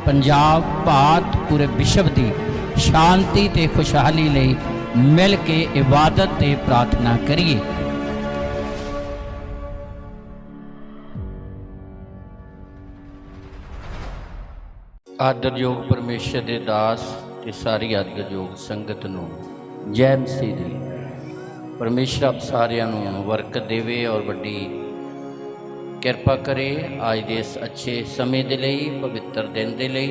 पंजाब भारत पूरे विश्व की शांति ते खुशहाली लई मिल के इबादत ते प्रार्थना करिए। आदरयोग परमेश्वर दे दास ते सारी आदरयोग संगत नूं जय मसीह दी। परमेश्वर आप सारियां नूं बरकत देवे और वड्डी किरपा करे। आज दे इस अच्छे समय दे लई, पवित्र दिन दे लई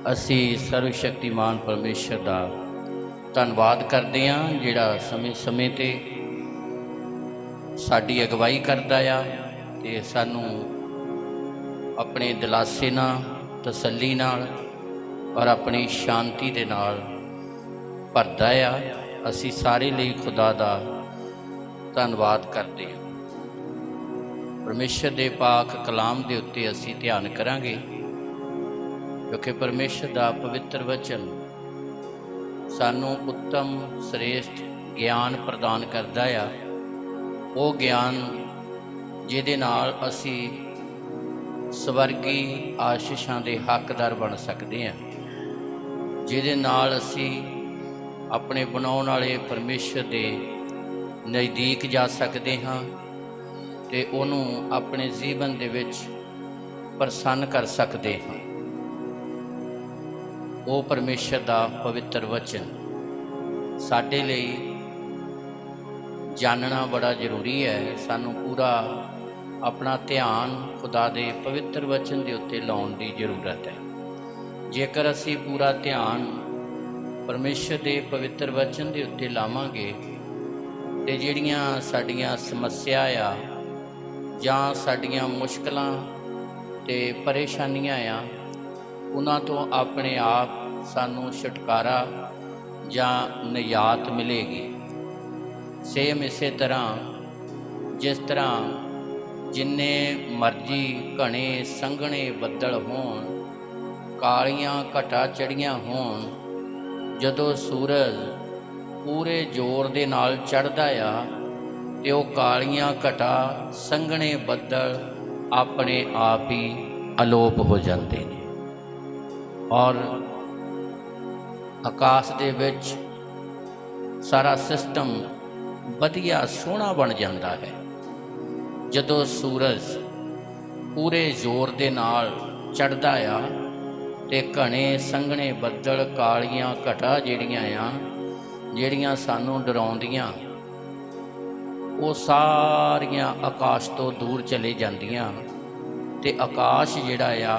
असी सर्वशक्तिमान परमेश्वर दा धन्नवाद करते हैं, जिहड़ा समय समय ते साडी अगवाई करदा आ ते सानू अपने दिलासे नाल, तसल्ली नाल और अपनी शांति दे नाल भरदा आ। असी सारे लिए खुदा दा धन्नवाद करते हैं। परमेश्वर दे पाक कलाम दे उत्ते असी ध्यान करांगे, क्योंकि परमेश्वर दा पवित्र वचन सानू उत्तम श्रेष्ठ ज्ञान प्रदान करदा आ। वो ज्ञान जिहदे नाल असी स्वर्गी आशीषां दे हकदार बन सकते हैं, जिहदे नाल असी अपने बनाउण वाले परमेश्वर दे नज़दीक जा सकते हाँ ते उहनूं अपने जीवन दे विच प्रसन्न कर सकते हाँ। वो परमेश्वर दा पवित्र वचन साडे लई जानना बड़ा जरूरी है। सानू पूरा अपना ध्यान खुदा दे पवित्र वचन दे उत्ते लाउण दी जरूरत है। जेकर असी पूरा ध्यान परमेश्वर दे पवित्र वचन दे उत्ते लावांगे ते जिहड़ियां साडीआं समस्या आ जां साडीआं मुश्किलां ते परेशानियां आ, उन्हां तो अपने आप सानू छुटकारा जां निजात मिलेगी। सेम इसे तरह जिस तरह जिन्ने मर्जी घने संघने बदल होण, कालियां घटा चढ़ियां होण, जदों सूरज पूरे जोर दे नाल चढ़दा आ ते वो कालियां घटा संघने बदल अपने आप ही अलोप हो जाते हैं और आकाश दे विच सारा सिस्टम वधिया सोहना बन जाता है। जदों सूरज पूरे जोर दे नाल चढ़दा आ ते घने संघने बदल कालियां घटा जिहड़ियां सानू डराउंदियां, वो सारियां आकाश तो दूर चले जांदियां ते आकाश जिहड़ा आ,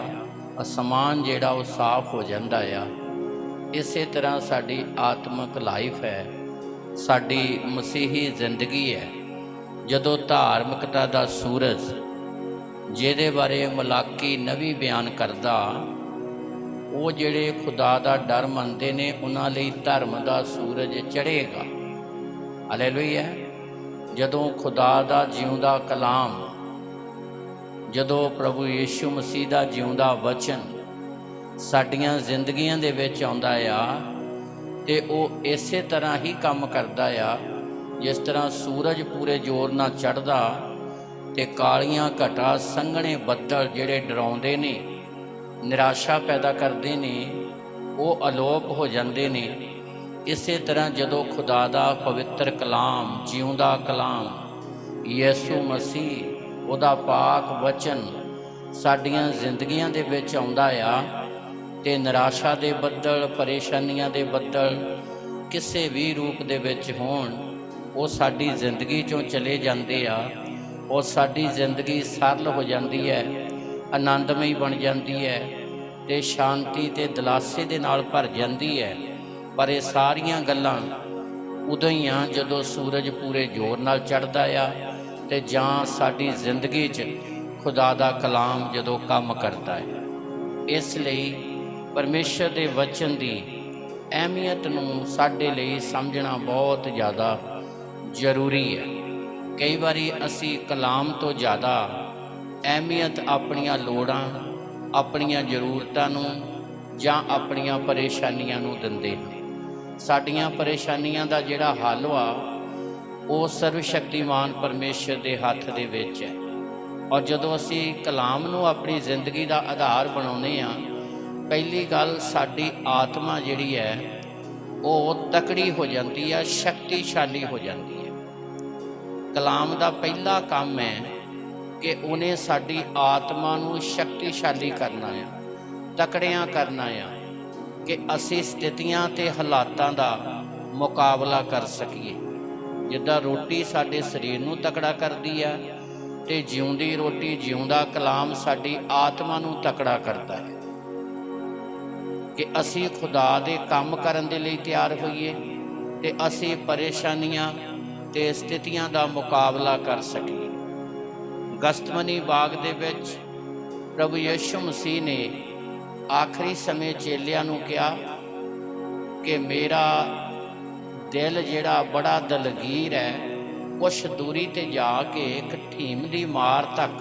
आसमान जिहड़ा वो साफ हो जाता आ। इस तरह साडी आत्मक लाइफ है, साडी मसीही जिंदगी है। जदों धार्मिकता दा सूरज, जिहदे बारे मलाकी नबी बयान करदा, वो जिहड़े खुदा दा डर मनदे ने उन्हां लई धर्म दा सूरज चढ़ेगा। हालेलुया। जदों खुदा दा जिउंदा कलाम, जदों प्रभु यीशु मसीह दा जिउंदा वचन साडियां जिंदगियां दे विच आउंदा आ ते वो इसे तरह ही काम करदा आ जिस तरह सूरज पूरे जोर नाल चढ़दा ते कालियां घटा संघने बदल जिहड़े डराउंदे ने, निराशा पैदा करते ने, वो अलोप हो जाते ने। इसे तरह जदों खुदा दा पवित्र कलाम, जिउंदा कलाम यीशु मसीह उहदा पाक वचन साडियां जिंदगियां दे विच आउंदा आ ते निराशा दे बदल, परेशानियां दे बदल किसी भी रूप दे विच होण, वो साडी जिंदगी चों चले जाते आ और साडी जिंदगी सरल हो जाती है, आनंदमई बन जाती है ते शांति ते दिलासे दे नाल भर जाती है। पर ये सारियां गल्लां उदों ही आ जदों सूरज पूरे जोर नाल चढ़दा आ ते जां साडी जिंदगी च खुदा दा कलाम जदों काम करता है। इसलिए परमेश्वर दे वचन दी अहमियत नूं साडे लई समझना बहुत ज़्यादा जरूरी है। कई बारी असी कलाम तो ज़्यादा अहमियत अपनियां लोड़ां, अपनियां जरूरतां नूं जां अपनियां परेशानियां नूं दिंदे हां। साडियां परेशानियां दा जिहड़ा हल वा वो सर्वशक्तिमान परमेश्वर के हथ दे विच है। और जदों असी कलाम नूं अपनी जिंदगी का आधार बनाउने आ ਪਹਿਲੀ ਗੱਲ ਸਾਡੀ ਆਤਮਾ ਜਿਹੜੀ ਹੈ ਉਹ ਤਕੜੀ ਹੋ ਜਾਂਦੀ ਹੈ, ਸ਼ਕਤੀਸ਼ਾਲੀ ਹੋ ਜਾਂਦੀ ਹੈ। ਕਲਾਮ ਦਾ ਪਹਿਲਾ ਕੰਮ ਹੈ ਕਿ ਉਹਨੇ ਸਾਡੀ ਆਤਮਾ ਨੂੰ ਸ਼ਕਤੀਸ਼ਾਲੀ ਕਰਨਾ ਆ, ਤਕੜਿਆਂ ਕਰਨਾ ਆ, ਕਿ ਅਸੀਂ ਸਥਿਤੀਆਂ ਤੇ ਹਾਲਾਤਾਂ ਦਾ ਮੁਕਾਬਲਾ ਕਰ ਸਕੀਏ। ਜਿੱਦਾਂ ਰੋਟੀ ਸਾਡੇ ਸਰੀਰ ਨੂੰ ਤਕੜਾ ਕਰਦੀ ਆ, ਤੇ ਜਿਉਂਦੀ ਰੋਟੀ, ਜਿਉਂਦਾ ਕਲਾਮ ਸਾਡੀ ਆਤਮਾ ਨੂੰ ਤਕੜਾ ਕਰਦਾ ਹੈ ਕਿ ਅਸੀਂ ਖੁਦਾ ਦੇ ਕੰਮ ਕਰਨ ਦੇ ਲਈ ਤਿਆਰ ਹੋਈਏ ਤੇ ਅਸੀਂ ਪਰੇਸ਼ਾਨੀਆਂ ਤੇ ਸਥਿਤੀਆਂ ਦਾ ਮੁਕਾਬਲਾ ਕਰ ਸਕੀਏ। ਗਸਤਮਨੀ ਬਾਗ ਦੇ ਵਿੱਚ ਪ੍ਰਭੂ ਯਿਸੂ ਮਸੀਹ ਨੇ ਆਖਰੀ ਸਮੇਂ ਚੇਲਿਆਂ ਨੂੰ ਕਿਹਾ ਕਿ ਮੇਰਾ ਦਿਲ ਜਿਹੜਾ ਬੜਾ ਦਲਗੀਰ ਹੈ, ਕੁਛ ਦੂਰੀ ਤੇ ਜਾ ਕੇ ਇੱਕ ਢੀਮ ਦੀ ਮਾਰ ਤੱਕ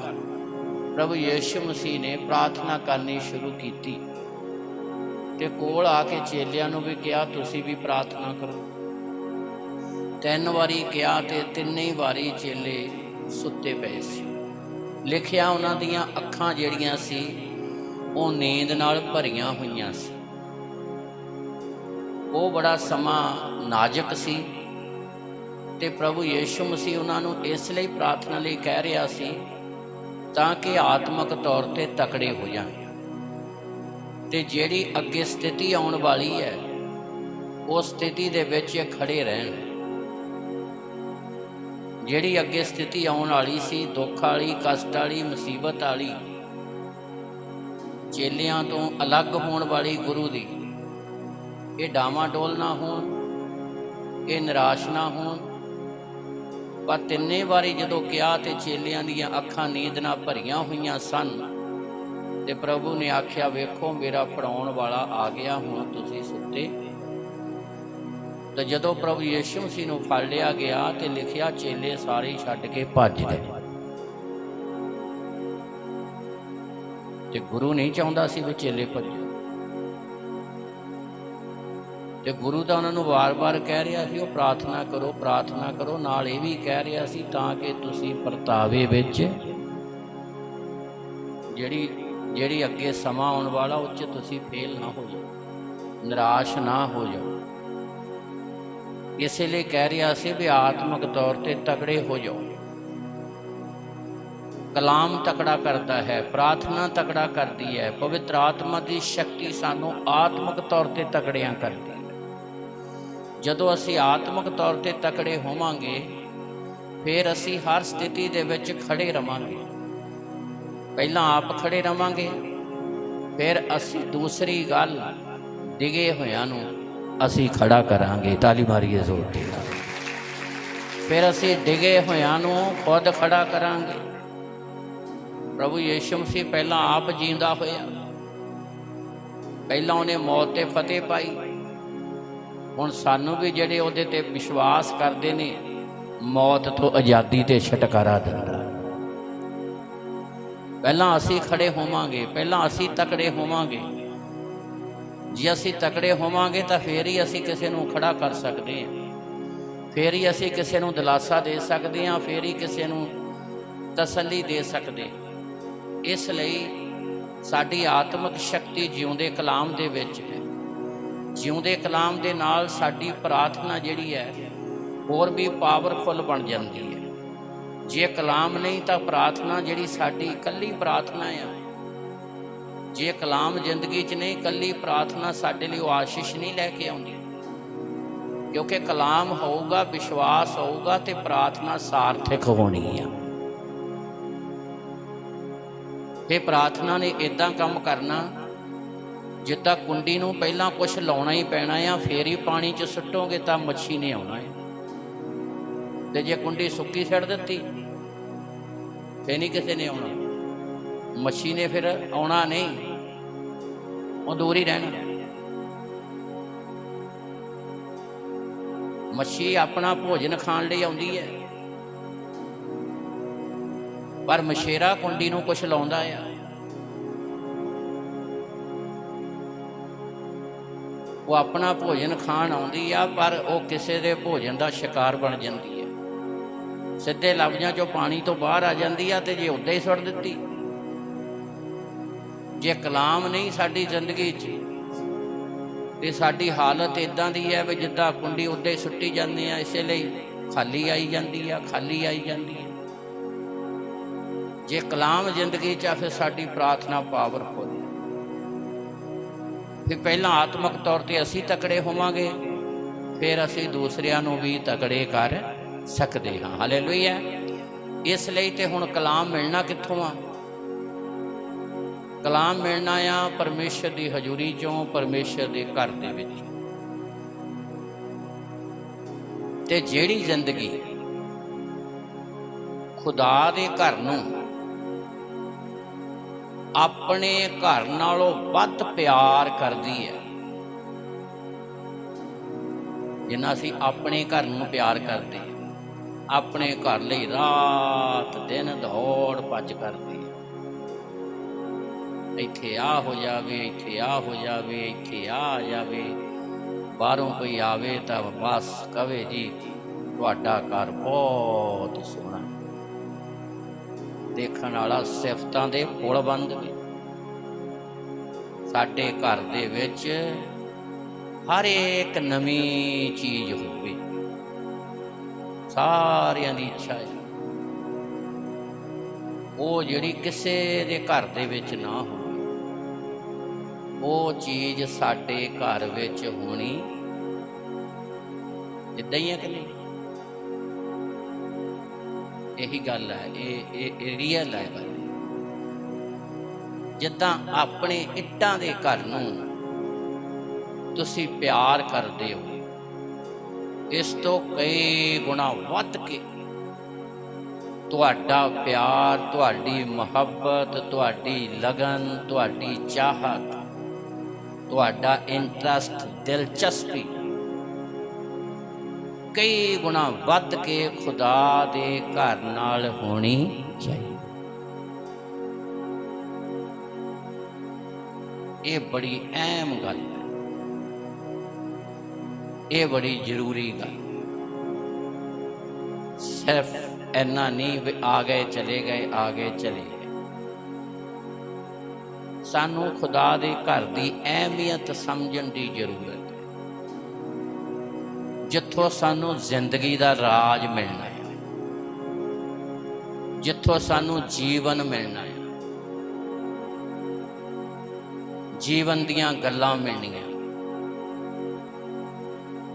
ਪ੍ਰਭੂ ਯਿਸੂ ਮਸੀਹ ਨੇ ਪ੍ਰਾਰਥਨਾ ਕਰਨੀ ਸ਼ੁਰੂ ਕੀਤੀ ਤੇ ਕੋਲ ਆ ਕੇ ਚੇਲਿਆਂ ਨੂੰ ਵੀ ਕਿਹਾ ਤੁਸੀਂ ਵੀ ਪ੍ਰਾਰਥਨਾ ਕਰੋ। 3 ਵਾਰੀ ਕਿਹਾ ਤੇ 3 ਵਾਰੀ ਚੇਲੇ ਸੁੱਤੇ ਪਏ ਸੀ। ਲਿਖਿਆ ਉਹਨਾਂ ਦੀਆਂ ਅੱਖਾਂ ਜਿਹੜੀਆਂ ਸੀ ਉਹ ਨੀਂਦ ਨਾਲ ਭਰੀਆਂ ਹੋਈਆਂ ਸੀ। ਉਹ ਬੜਾ ਸਮਾਂ ਨਾਜ਼ੁਕ ਸੀ ਤੇ ਪ੍ਰਭੂ ਯਿਸੂ ਮਸੀਹ ਉਹਨਾਂ ਨੂੰ ਇਸ ਲਈ ਪ੍ਰਾਰਥਨਾ ਲਈ ਕਹਿ ਰਿਹਾ ਸੀ ਤਾਂ ਕਿ ਆਤਮਿਕ ਤੌਰ ਤੇ ਤਕੜੇ ਹੋ ਜਾਣ ਤੇ ਜਿਹੜੀ ਅੱਗੇ ਸਥਿਤੀ ਆਉਣ ਵਾਲੀ ਹੈ ਉਸ ਸਥਿਤੀ ਦੇ ਵਿੱਚ ਖੜੇ ਰਹਿਣ। ਜਿਹੜੀ ਅੱਗੇ ਸਥਿਤੀ ਆਉਣ ਵਾਲੀ ਸੀ, ਦੁੱਖ ਵਾਲੀ, ਕਸ਼ਟ ਵਾਲੀ, ਮੁਸੀਬਤ ਵਾਲੀ, ਚੇਲਿਆਂ ਤੋਂ ਅਲੱਗ ਹੋਣ ਵਾਲੀ ਗੁਰੂ ਦੀ, ਇਹ ਡਾਵਾਂਡੋਲ ਨਾ ਹੋਣ, ਇਹ ਨਿਰਾਸ਼ ਨਾ ਹੋਣ। ਪਰ 3 ਵਾਰੀ ਜਦੋਂ ਕਿਹਾ ਤੇ ਚੇਲਿਆਂ ਦੀਆਂ ਅੱਖਾਂ ਨੀਂਦ ਨਾਲ ਭਰੀਆਂ ਹੋਈਆਂ ਸਨ ਤੇ ਪ੍ਰਭੂ ਨੇ ਆਖਿਆ ਵੇਖੋ ਮੇਰਾ ਫੜਾਉਣ ਵਾਲਾ ਆ ਗਿਆ, ਹੁਣ ਤੁਸੀਂ ਸੁੱਤੇ। ਤੇ ਜਦੋਂ ਪ੍ਰਭੂ ਯਿਸੂ ਮਸੀਹ ਨੂੰ ਫੜ ਲਿਆ ਗਿਆ ਤੇ ਲਿਖਿਆ ਚੇਲੇ ਸਾਰੇ ਛੱਡ ਕੇ ਭੱਜ ਗਏ। ਤੇ ਗੁਰੂ ਨਹੀਂ ਚਾਹੁੰਦਾ ਸੀ ਵੀ ਚੇਲੇ ਭੱਜੇ, ਤੇ ਗੁਰੂ ਤਾਂ ਉਹਨਾਂ ਨੂੰ ਵਾਰ-ਵਾਰ ਕਹਿ ਰਿਹਾ ਸੀ ਉਹ ਪ੍ਰਾਰਥਨਾ ਕਰੋ, ਪ੍ਰਾਰਥਨਾ ਕਰੋ। ਨਾਲ ਇਹ ਵੀ ਕਹਿ ਰਿਹਾ ਸੀ ਤਾਂ ਕਿ ਤੁਸੀਂ ਪਰਤਾਵੇ ਵਿੱਚ ਜਿਹੜੀ ਅੱਗੇ ਸਮਾਂ ਆਉਣ ਵਾਲਾ ਉਹ 'ਚ ਤੁਸੀਂ ਫੇਲ ਨਾ ਹੋ ਜਾਓ, ਨਿਰਾਸ਼ ਨਾ ਹੋ ਜਾਓ। ਇਸੇ ਲਈ ਕਹਿ ਰਿਹਾ ਸੀ ਵੀ ਆਤਮਿਕ ਤੌਰ ਤੇ ਤਕੜੇ ਹੋ ਜਾਓ। ਕਲਾਮ ਤਕੜਾ ਕਰਦਾ ਹੈ, ਪ੍ਰਾਰਥਨਾ ਤਕੜਾ ਕਰਦੀ ਹੈ, ਪਵਿੱਤਰ ਆਤਮਾ ਦੀ ਸ਼ਕਤੀ ਸਾਨੂੰ ਆਤਮਿਕ ਤੌਰ ਤੇ ਤਕੜਿਆਂ ਕਰਦੀ ਹੈ। ਜਦੋਂ ਅਸੀਂ ਆਤਮਿਕ ਤੌਰ ਤੇ ਤਕੜੇ ਹੋਵਾਂਗੇ ਫਿਰ ਅਸੀਂ ਹਰ ਸਥਿਤੀ ਦੇ ਵਿੱਚ ਖੜੇ ਰਵਾਂਗੇ। ਪਹਿਲਾਂ ਆਪ ਖੜੇ ਰਵਾਂਗੇ, ਫਿਰ ਅਸੀਂ ਦੂਸਰੀ ਗੱਲ ਡਿਗੇ ਹੋਇਆਂ ਨੂੰ ਅਸੀਂ ਖੜਾ ਕਰਾਂਗੇ। ਤਾਲੀ ਮਾਰੀਏ ਜ਼ੋਰ ਦੀ। ਫਿਰ ਅਸੀਂ ਡਿਗੇ ਹੋਇਆਂ ਨੂੰ ਖੁਦ ਖੜਾ ਕਰਾਂਗੇ। ਪ੍ਰਭੂ ਯਿਸੂ ਮਸੀਹ ਪਹਿਲਾਂ ਆਪ ਜੀਂਦਾ ਹੋਇਆ, ਪਹਿਲਾਂ ਉਹਨੇ ਮੌਤ ਤੇ ਫਤਿਹ ਪਾਈ। ਹੁਣ ਸਾਨੂੰ ਵੀ ਜਿਹੜੇ ਉਹਦੇ ਤੇ ਵਿਸ਼ਵਾਸ ਕਰਦੇ ਨੇ ਮੌਤ ਤੋਂ ਆਜ਼ਾਦੀ ਤੇ ਛੁਟਕਾਰਾ ਦਿੰਦਾ। ਪਹਿਲਾਂ ਅਸੀਂ ਖੜੇ ਹੋਵਾਂਗੇ, ਪਹਿਲਾਂ ਅਸੀਂ ਤਕੜੇ ਹੋਵਾਂਗੇ। ਜੇ ਅਸੀਂ ਤਕੜੇ ਹੋਵਾਂਗੇ ਤਾਂ ਫੇਰ ਹੀ ਅਸੀਂ ਕਿਸੇ ਨੂੰ ਖੜਾ ਕਰ ਸਕਦੇ ਹਾਂ, ਫੇਰ ਹੀ ਅਸੀਂ ਕਿਸੇ ਨੂੰ ਦਿਲਾਸਾ ਦੇ ਸਕਦੇ ਹਾਂ, ਫੇਰ ਹੀ ਕਿਸੇ ਨੂੰ ਤਸੱਲੀ ਦੇ ਸਕਦੇ। ਇਸ ਲਈ ਸਾਡੀ ਆਤਮਿਕ ਸ਼ਕਤੀ ਜਿਉਂਦੇ ਕਲਾਮ ਦੇ ਵਿੱਚ ਹੈ। ਜਿਉਂਦੇ ਕਲਾਮ ਦੇ ਨਾਲ ਸਾਡੀ ਪ੍ਰਾਰਥਨਾ ਜਿਹੜੀ ਹੈ ਹੋਰ ਵੀ ਪਾਵਰਫੁੱਲ ਬਣ ਜਾਂਦੀ ਹੈ। ਜੇ ਕਲਾਮ ਨਹੀਂ ਤਾਂ ਪ੍ਰਾਰਥਨਾ ਜਿਹੜੀ ਸਾਡੀ ਇਕੱਲੀ ਪ੍ਰਾਰਥਨਾ ਆ, ਜੇ ਕਲਾਮ ਜ਼ਿੰਦਗੀ 'ਚ ਨਹੀਂ, ਇਕੱਲੀ ਪ੍ਰਾਰਥਨਾ ਸਾਡੇ ਲਈ ਉਹ ਆਸ਼ੀਸ਼ ਨਹੀਂ ਲੈ ਕੇ ਆਉਂਦੀ। ਕਿਉਂਕਿ ਕਲਾਮ ਹੋਊਗਾ, ਵਿਸ਼ਵਾਸ ਹੋਊਗਾ ਤੇ ਪ੍ਰਾਰਥਨਾ ਸਾਰਥਕ ਹੋਣੀ ਆ। ਤੇ ਪ੍ਰਾਰਥਨਾ ਨੇ ਇੱਦਾਂ ਕੰਮ ਕਰਨਾ ਜਿੱਦਾਂ ਕੁੰਡੀ ਨੂੰ ਪਹਿਲਾਂ ਕੁਛ ਲਾਉਣਾ ਹੀ ਪੈਣਾ ਆ, ਫੇਰ ਹੀ ਪਾਣੀ 'ਚ ਸੁੱਟੋਗੇ ਤਾਂ ਮੱਛੀ ਨੇ ਆਉਣਾ ਹੈ। ਤੇ ਜੇ ਕੁੰਡੀ ਸੁੱਕੀ ਛੱਡ ਦਿੱਤੀ ਫੇਰ ਨਹੀਂ ਕਿਸੇ ਨੇ ਆਉਣਾ, ਮੱਛੀ ਨੇ ਫਿਰ ਆਉਣਾ ਨਹੀਂ, ਉਹ ਦੂਰ ਹੀ ਰਹਿਣਾ। ਮੱਛੀ ਆਪਣਾ ਭੋਜਨ ਖਾਣ ਲਈ ਆਉਂਦੀ ਹੈ, ਪਰ ਮਛੇਰਾ ਕੁੰਡੀ ਨੂੰ ਕੁਛ ਲਾਉਂਦਾ ਆ। ਉਹ ਆਪਣਾ ਭੋਜਨ ਖਾਣ ਆਉਂਦੀ ਆ, ਪਰ ਉਹ ਕਿਸੇ ਦੇ ਭੋਜਨ ਦਾ ਸ਼ਿਕਾਰ ਬਣ ਜਾਂਦੀ ਹੈ। ਸਿੱਧੇ ਲਫ਼ਜ਼ਾਂ 'ਚੋਂ ਪਾਣੀ ਤੋਂ ਬਾਹਰ ਆ ਜਾਂਦੀ ਆ, ਤੇ ਜੇ ਉੱਦਾਂ ਹੀ ਸੁੱਟ ਦਿੱਤੀ, जे कलाम नहीं साडी जिंदगी च ते साडी हालत इदां दी है भी जिद्दां कुंडी उद्दां ही सुट्टी जांदे आ, इसे लई खाली आई जांदी आ, खाली आई जांदी है। जे कलाम जिंदगी च फिर साडी प्रार्थना पावरफुल है। फिर पहला आत्मक तौर पर असी तकड़े होवांगे, फिर असी दूसरियां नूं भी तकड़े कर सकते हाँ। हालेलुया। इसलिए तो हुण कलाम मिलना कित्थों आ? कलाम मिलना आ परमेश्वर की हजूरी चों, परमेश्वर के घर दे विच। ते जिहड़ी जिंदगी खुदा दे घर नूं अपने घर नालों वध प्यार करदी है, जिन्ना असीं अपने घर नूं प्यार करते हैं, अपने घर लई रात दिन दौड़ भज करदी है। इत्थे आ हो जावे, इत्थे आ हो जावे, इत्थे आ जावे, बाहरों कोई आवे तो बस कवे जी तुहाडा घर बहुत सोहना, देखण वाला सिफतां दे पुल बन गए। साडे घर दे विच हर एक नवी चीज़ होवे, सारियां दी इच्छा है वो जिहड़ी किसे दे घर दे विच ना हो, वो चीज़ साडे घर विच होनी। इदां ही है कि नहीं? यही गल है, ये रियल है गल। जिद्दां अपने इट्टां दे घर नूं तुसीं प्यार करदे हो, इस तो कई गुणा वध के तुहाडा प्यार, तुहाडी मुहब्बत, तुहाडी लगन, तुहाडी चाहत, तुहाडा इंटरस्ट, दिलचस्पी कई गुणा वध के खुदा दे घर नाल होनी चाहिए। ये बड़ी अहम गल है, ये बड़ी जरूरी गल। सिर्फ इन्ना नहीं भी आ गए चले गए, आ गए चले गए। सानू खुदा दे घर की अहमियत समझण की जरूरत है, जिथों सानू जिंदगी का राज मिलना है, जिथों सानू जीवन मिलना है, जीवन दियां गल्लां मिलनियां,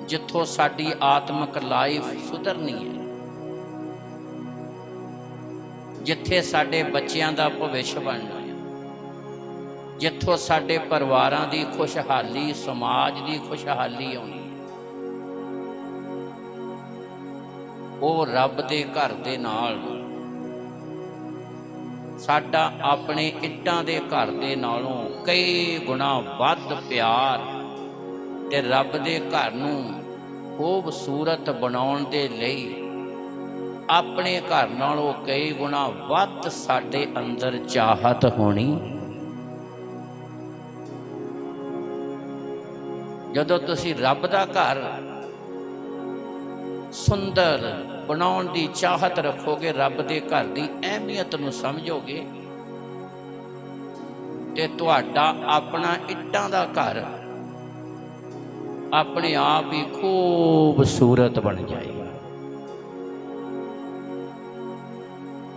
जिथों साडी आत्मक लाइफ सुधरनी है, जिथे साडे बच्चियां दा भविष्य बनना है, जिथों साडे परिवारां दी खुशहाली, समाज दी खुशहाली आउणी। वो रब दे घर दे नाल साडा अपने इट्टां दे घर दे नालों कई गुणा वध प्यार ते रब दे घर नूं खूबसूरत बनाउण दे लई अपने घर नालों कई गुणा वध साडे अंदर चाहत होनी। जदों तुसीं रब दा घर सुंदर बनाउण दी चाहत रखोगे, रब दे घर दी अहमियत नूं समझोगे, ते तुहाडा अपना इट्टां दा घर अपने आप ही खूबसूरत बन जाएगा।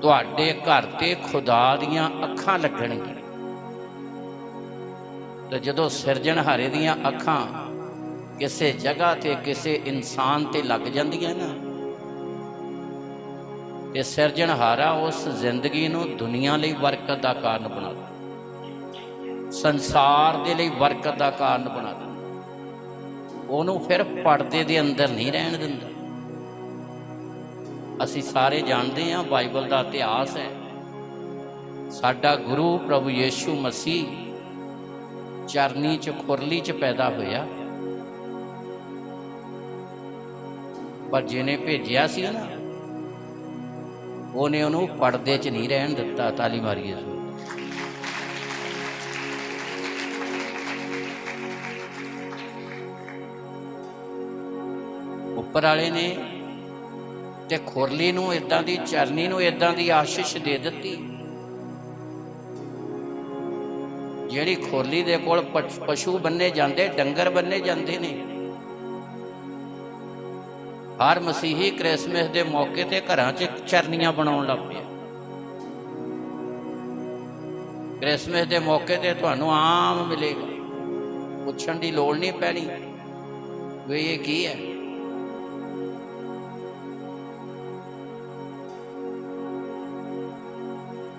तुहाडे घर ते खुदा दियां अखां लगणगीਆਂ, ते जदों सिरजणहारे दियां अखां किसी जगह ते किसी इंसान ते लग जांदियां ना, ते सिरजणहारा उस जिंदगी नूं दुनिया लई बरकत दा कारण बना दिंदा, संसार दे लई बरकत दा कारण बना दिंदा, ओनू फिर पर्दे दे अंदर नहीं रहन दिंदा। असीं सारे जानते हैं, बाइबल दा इतिहास है, साडा गुरु प्रभु यीशु मसीह चरनी च खुरली च पैदा होया, पर जिन्हें भेजिया सी ना, उन्हें उन्होंने पर्दे च नहीं रहन दिता। ताली मारिए। उपर वाले ने ते खुरली नूं इदां दी, चरनी नूं इदां दी आशीष दे दित्ती, ਜਿਹੜੀ ਖੋਲੀ ਦੇ ਕੋਲ ਪਸ਼ੂ ਬੰਨੇ ਜਾਂਦੇ, ਡੰਗਰ ਬੰਨੇ ਜਾਂਦੇ ਨੇ। ਹਰ ਮਸੀਹੀ ਕ੍ਰਿਸਮਸ ਦੇ ਮੌਕੇ ਤੇ ਘਰਾਂ 'ਚ ਚਰਨੀਆਂ ਬਣਾਉਣ ਲੱਗ ਪਿਆ। ਕ੍ਰਿਸਮਸ ਦੇ ਮੌਕੇ ਤੇ ਤੁਹਾਨੂੰ ਆਮ ਮਿਲੇਗਾ, ਪੁੱਛਣ ਦੀ ਲੋੜ ਨਹੀਂ ਪੈਣੀ ਵੀ ਇਹ ਕੀ ਹੈ।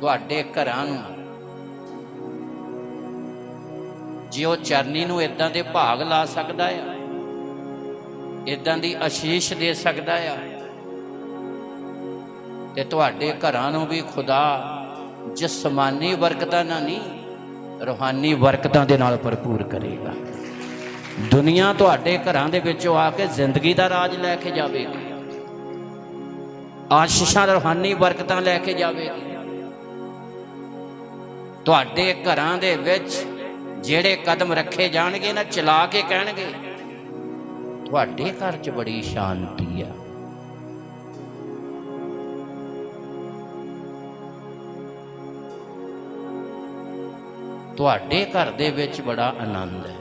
ਤੁਹਾਡੇ ਘਰਾਂ ਨੂੰ ਜੇ ਉਹ ਚਰਨੀ ਨੂੰ ਇਦਾਂ ਦੇ ਭਾਗ ਲਾ ਸਕਦਾ ਆ, ਇਦਾਂ ਦੀ ਆਸ਼ੀਸ਼ ਦੇ ਸਕਦਾ ਆ, ਤੇ ਤੁਹਾਡੇ ਘਰਾਂ ਨੂੰ ਵੀ ਖੁਦਾ ਜਿਸਮਾਨੀ ਬਰਕਤਾਂ ਨਾਲ ਨਹੀਂ, ਰੂਹਾਨੀ ਬਰਕਤਾਂ ਦੇ ਨਾਲ ਭਰਪੂਰ ਕਰੇਗਾ। ਦੁਨੀਆ ਤੁਹਾਡੇ ਘਰਾਂ ਦੇ ਵਿੱਚੋਂ ਆ ਕੇ ਜ਼ਿੰਦਗੀ ਦਾ ਰਾਜ ਲੈ ਕੇ ਜਾਵੇਗੀ, ਆਸ਼ੀਸ਼ਾਂ ਰੂਹਾਨੀ ਬਰਕਤਾਂ ਲੈ ਕੇ ਜਾਵੇਗੀ। ਤੁਹਾਡੇ ਘਰਾਂ ਦੇ ਵਿੱਚ ਜਿਹੜੇ ਕਦਮ ਰੱਖੇ ਜਾਣਗੇ ਨਾ, ਚਲਾ ਕੇ ਕਹਿਣਗੇ ਤੁਹਾਡੇ ਘਰ 'ਚ ਬੜੀ ਸ਼ਾਂਤੀ ਆ। ਤੁਹਾਡੇ ਘਰ ਦੇ ਵਿੱਚ ਬੜਾ ਆਨੰਦ ਹੈ,